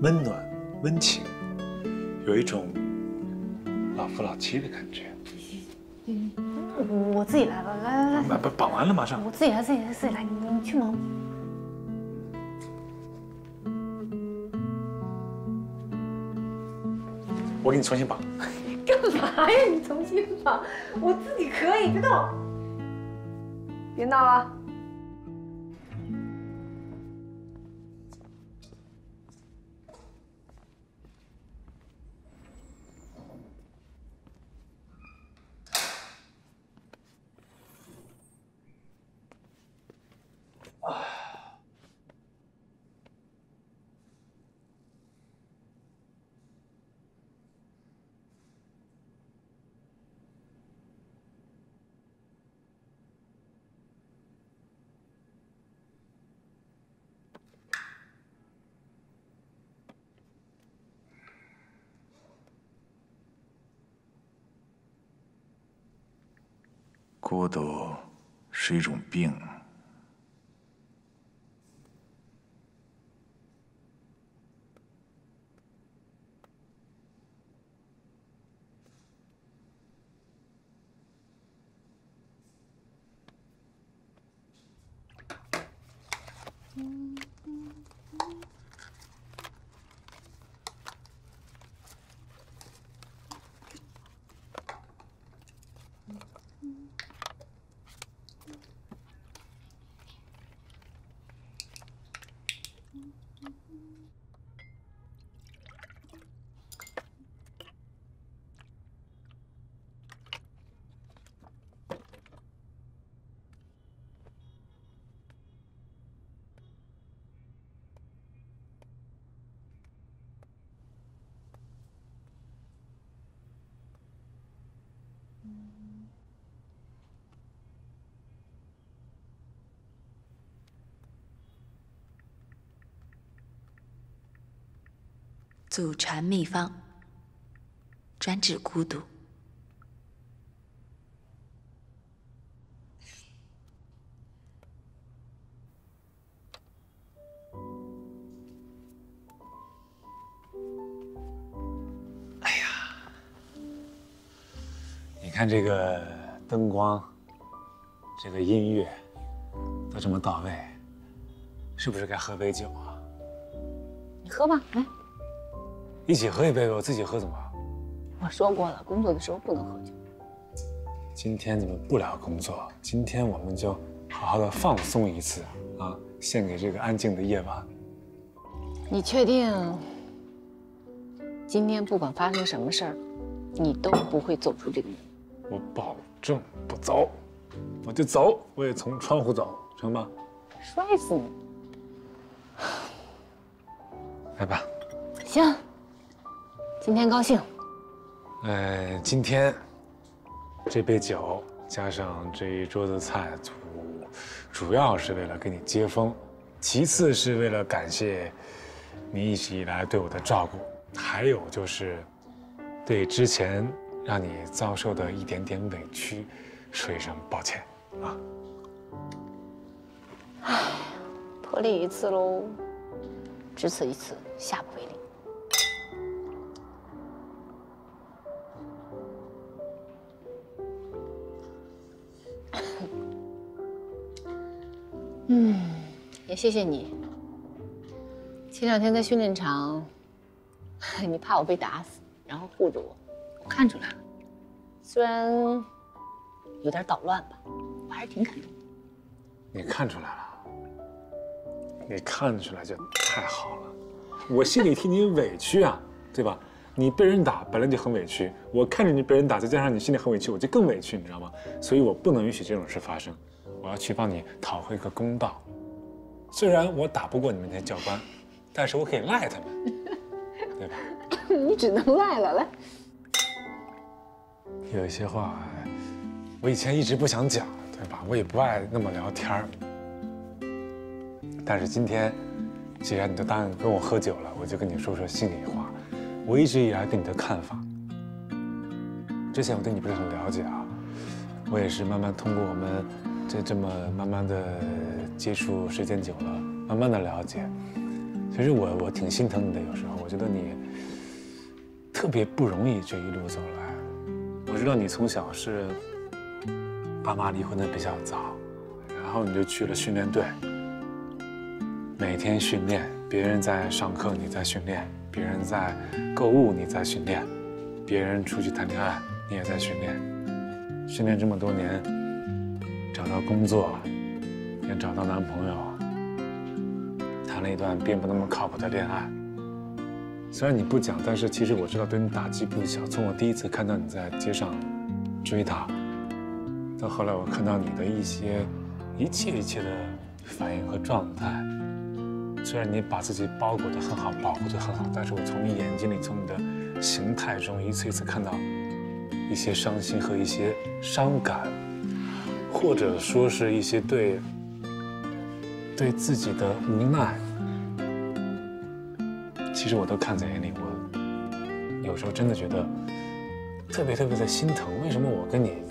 温暖、温情，有一种老夫老妻的感觉？我自己来吧，来。绑完了马上。我自己来，你去忙。我给你重新绑。干嘛呀？你重新绑，我自己可以，别动。别闹啊！孤独是一种病。祖传秘方，专治孤独。哎呀，你看这个灯光，这个音乐，都这么到位，是不是该喝杯酒啊？你喝吧，来。一起喝一杯呗，我自己喝怎么？我说过了，工作的时候不能喝酒。今天你们不聊工作，今天我们就好好的放松一次啊，献给这个安静的夜晚。你确定？今天不管发生什么事儿，你都不会走出这个门？我保证不走，我就走，我也从窗户走，成吗？摔死你！来吧。行。今天高兴。今天这杯酒加上这一桌子菜，主要是为了给你接风，其次是为了感谢你一直以来对我的照顾，还有就是对之前让你遭受的一点点委屈说一声抱歉啊。唉，破例一次喽，只此一次，下不为例。也谢谢你。前2天在训练场，你怕我被打死，然后护着我，我看出来了。虽然有点捣乱吧，我还是挺感动的。你看出来了，你看出来就太好了。我心里替你委屈啊，对吧？你被人打本来就很委屈，我看着你被人打，再加上你心里很委屈，我就更委屈，你知道吗？所以我不能允许这种事发生，我要去帮你讨回个公道。虽然我打不过你们那些教官，但是我可以赖他们，对吧？你只能赖了，来。有一些话，我以前一直不想讲，对吧？我也不爱那么聊天儿。但是今天，既然你都答应跟我喝酒了，我就跟你说说心里话。我一直以来对你的看法，之前我对你不是很了解啊，我也是慢慢通过我们这么慢慢的接触时间久了，慢慢的了解。其实我挺心疼你的，有时候我觉得你特别不容易这一路走来。我知道你从小是爸妈离婚的比较早，然后你就去了训练队，每天训练，别人在上课你在训练，别人在购物你在训练，别人出去谈恋爱你也在训练，训练这么多年，找到工作，也找到男朋友，谈了一段并不那么靠谱的恋爱。虽然你不讲，但是其实我知道对你打击不小。从我第一次看到你在街上追她，到后来我看到你的一切的反应和状态，虽然你把自己包裹得很好，保护得很好，但是我从你眼睛里，从你的形态中，一次一次看到一些伤心和一些伤感，或者说是一些对自己的无奈。其实我都看在眼里，我有时候真的觉得特别的心疼。为什么我跟你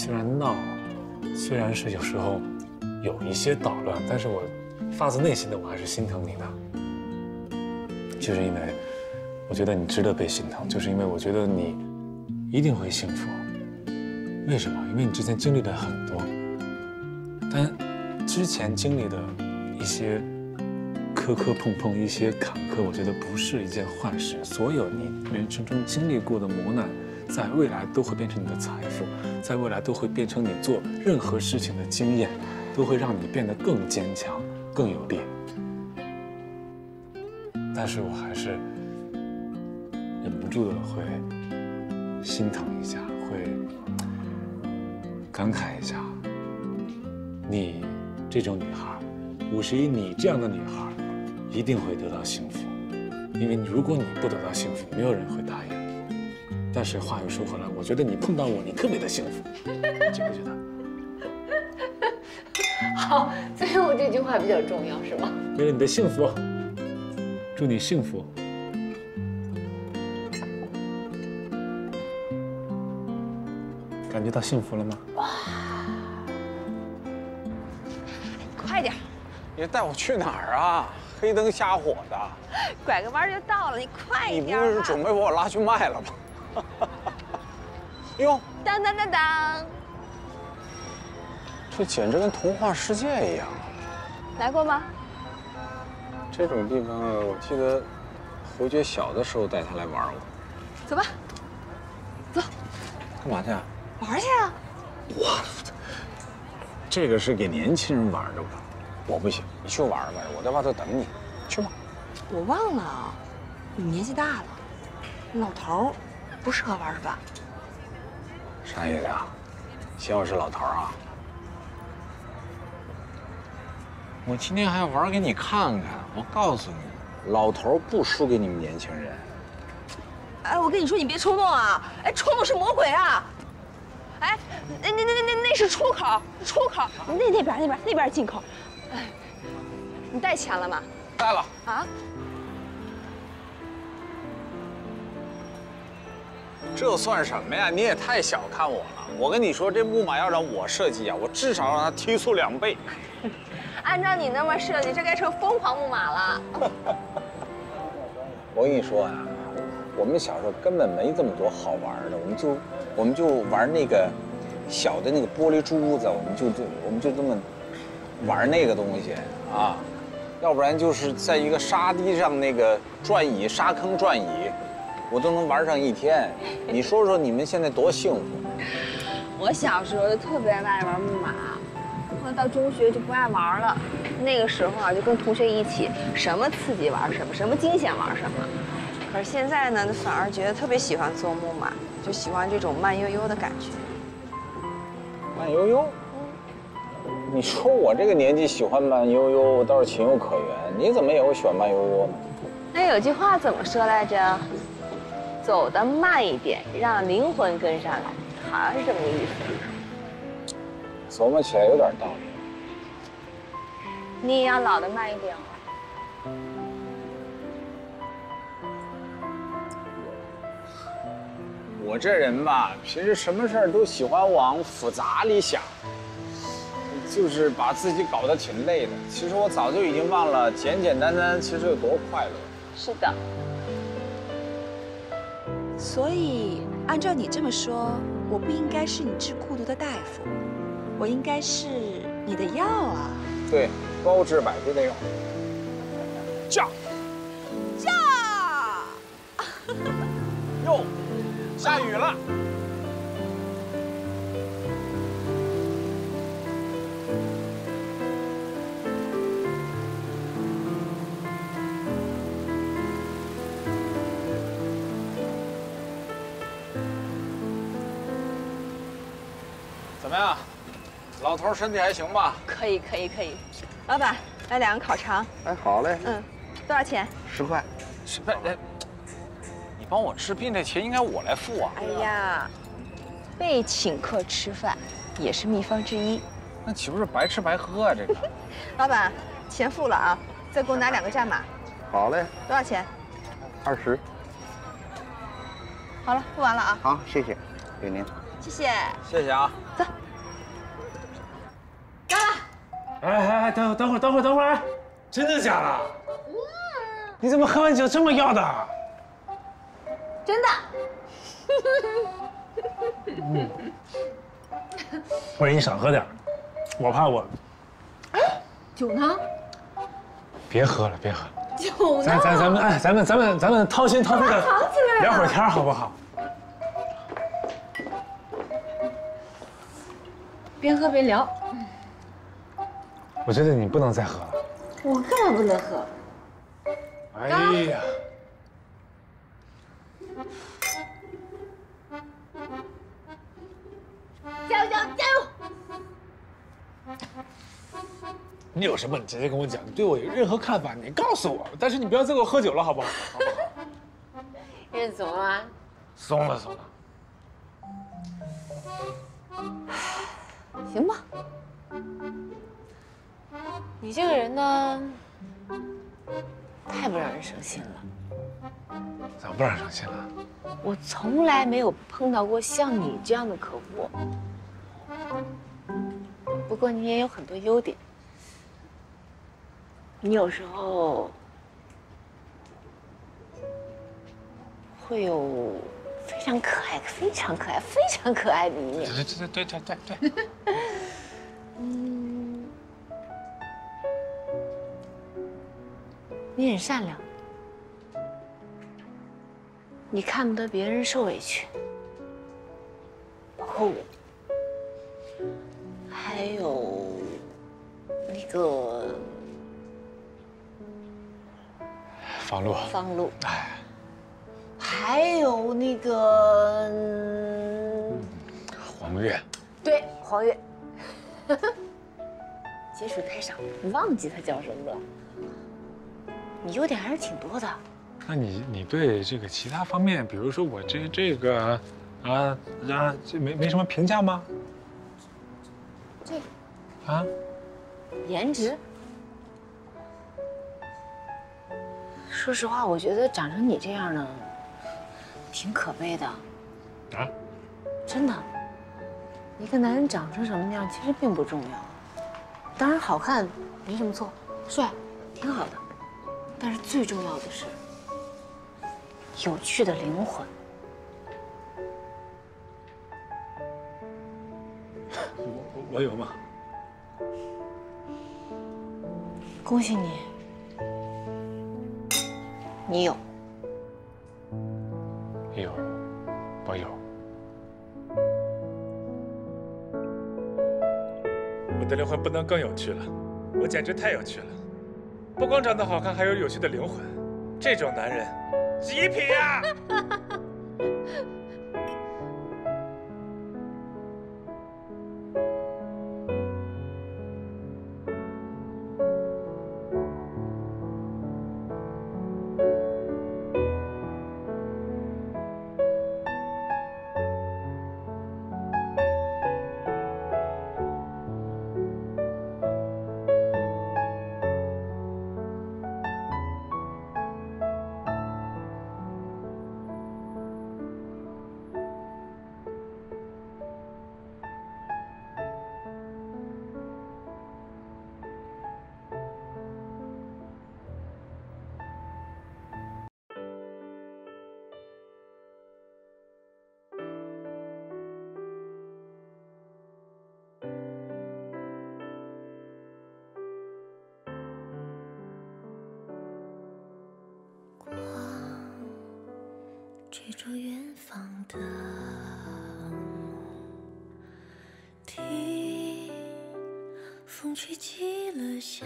虽然闹，虽然是有时候有一些捣乱，但是我发自内心的我还是心疼你的。就是因为我觉得你值得被心疼，就是因为我觉得你一定会幸福。为什么？因为你之前经历了很多，但之前经历的一些磕磕碰碰，一些坎坷，我觉得不是一件坏事。所有你人生中经历过的磨难，在未来都会变成你的财富，在未来都会变成你做任何事情的经验，都会让你变得更坚强、更有力。但是我还是忍不住的会心疼一下，会感慨一下。你这种女孩，51，你这样的女孩，一定会得到幸福。因为如果你不得到幸福，没有人会答应。但是话又说回来，我觉得你碰到我，你特别的幸福，你觉不觉得？好，最后这句话比较重要，是吗？为了你的幸福，祝你幸福。感觉到幸福了吗？哇！快点！你带我去哪儿啊？黑灯瞎火的。拐个弯就到了，你快一点！你不是准备把我拉去卖了吗？哟！当当当当！这简直跟童话世界一样。来过吗？这种地方，我记得侯爵小的时候带他来玩过。走吧，走。干嘛去啊？玩去啊！哇，这个是给年轻人玩的吧？我不行，你去玩吧，我在外头等你。去吧。我忘了，你年纪大了，老头儿不适合玩是吧？啥意思啊？嫌我是老头啊？我今天还玩给你看看。我告诉你，老头不输给你们年轻人。哎，我跟你说，你别冲动啊！哎，冲动是魔鬼啊！哎，那是出口，出口，那边进口。哎，你带钱了吗？带了。啊？这算什么呀？你也太小看我了。我跟你说，这木马要让我设计啊，我至少让它提速2倍。按照你那么设计，这该成疯狂木马了。我跟你说啊，我们小时候根本没这么多好玩的，我们就玩那个小的那个玻璃珠子，我们就这么玩那个东西啊，要不然就是在一个沙地上那个转椅，沙坑转椅，我都能玩上一天。你说说你们现在多幸福？我小时候就特别爱玩木马。后来到中学就不爱玩了，那个时候啊，就跟同学一起，什么刺激玩什么，什么惊险玩什么。可是现在呢，反而觉得特别喜欢坐木马，就喜欢这种慢悠悠的感觉。慢悠悠？你说我这个年纪喜欢慢悠悠，我倒是情有可原。你怎么也会喜欢慢悠悠呢？那有句话怎么说来着？走得慢一点，让灵魂跟上来，好像是这么个意思。琢磨起来有点道理。你也要老得慢一点哦。我这人吧，平时什么事儿都喜欢往复杂里想，就是把自己搞得挺累的。其实我早就已经忘了简简单单其实有多快乐。是的。所以按照你这么说，我不应该是你治孤独的大夫。我应该是你的药啊！对，包治百病的药。驾！哟，下雨了。怎么样？老头身体还行吧？可以。老板，来2个烤肠。哎，好嘞。多少钱？10块。10块。你帮我治病这钱应该我来付啊。哎呀，被请客吃饭也是秘方之一。那岂不是白吃白喝啊？这个。老板，钱付了啊，再给我拿2个战马。好嘞。多少钱？20。好了，付完了啊。好，谢谢，给您。谢谢。谢谢啊。走。到了。哎，等会儿，真的假的？你怎么喝完酒这么要的？真的。不是你少喝点，我怕我。酒呢？别喝了。酒呢？咱们掏心掏肺的聊会儿天好不好？边喝边聊。我觉得你不能再喝了。我干嘛不能喝？哎呀！加油！你有什么你直接跟我讲，你对我有任何看法你告诉我，但是你不要再给我喝酒了，好不好？认怂了吗？松了。行吧。你这个人呢，太不让人省心了。咋不让人省心了？我从来没有碰到过像你这样的客户。不过你也有很多优点。你有时候会有非常可爱的一面。对。你很善良，你看不得别人受委屈，包括我，还有那个方路，哎，还有那个黄月，对，黄月，接触太少，忘记他叫什么了。你优点还是挺多的。那你对这个其他方面，比如说我这个这没什么评价吗？这个啊，颜值。说实话，我觉得长成你这样呢，挺可悲的。啊？真的，一个男人长成什么样其实并不重要。当然，好看没什么错，帅挺好的。但是最重要的是，有趣的灵魂。我有吗？恭喜你，你有。我有。我的灵魂不能更有趣了，我简直太有趣了。不光长得好看，还有有趣的灵魂，这种男人，极品呀！追逐远方的梦，听风吹起了夏。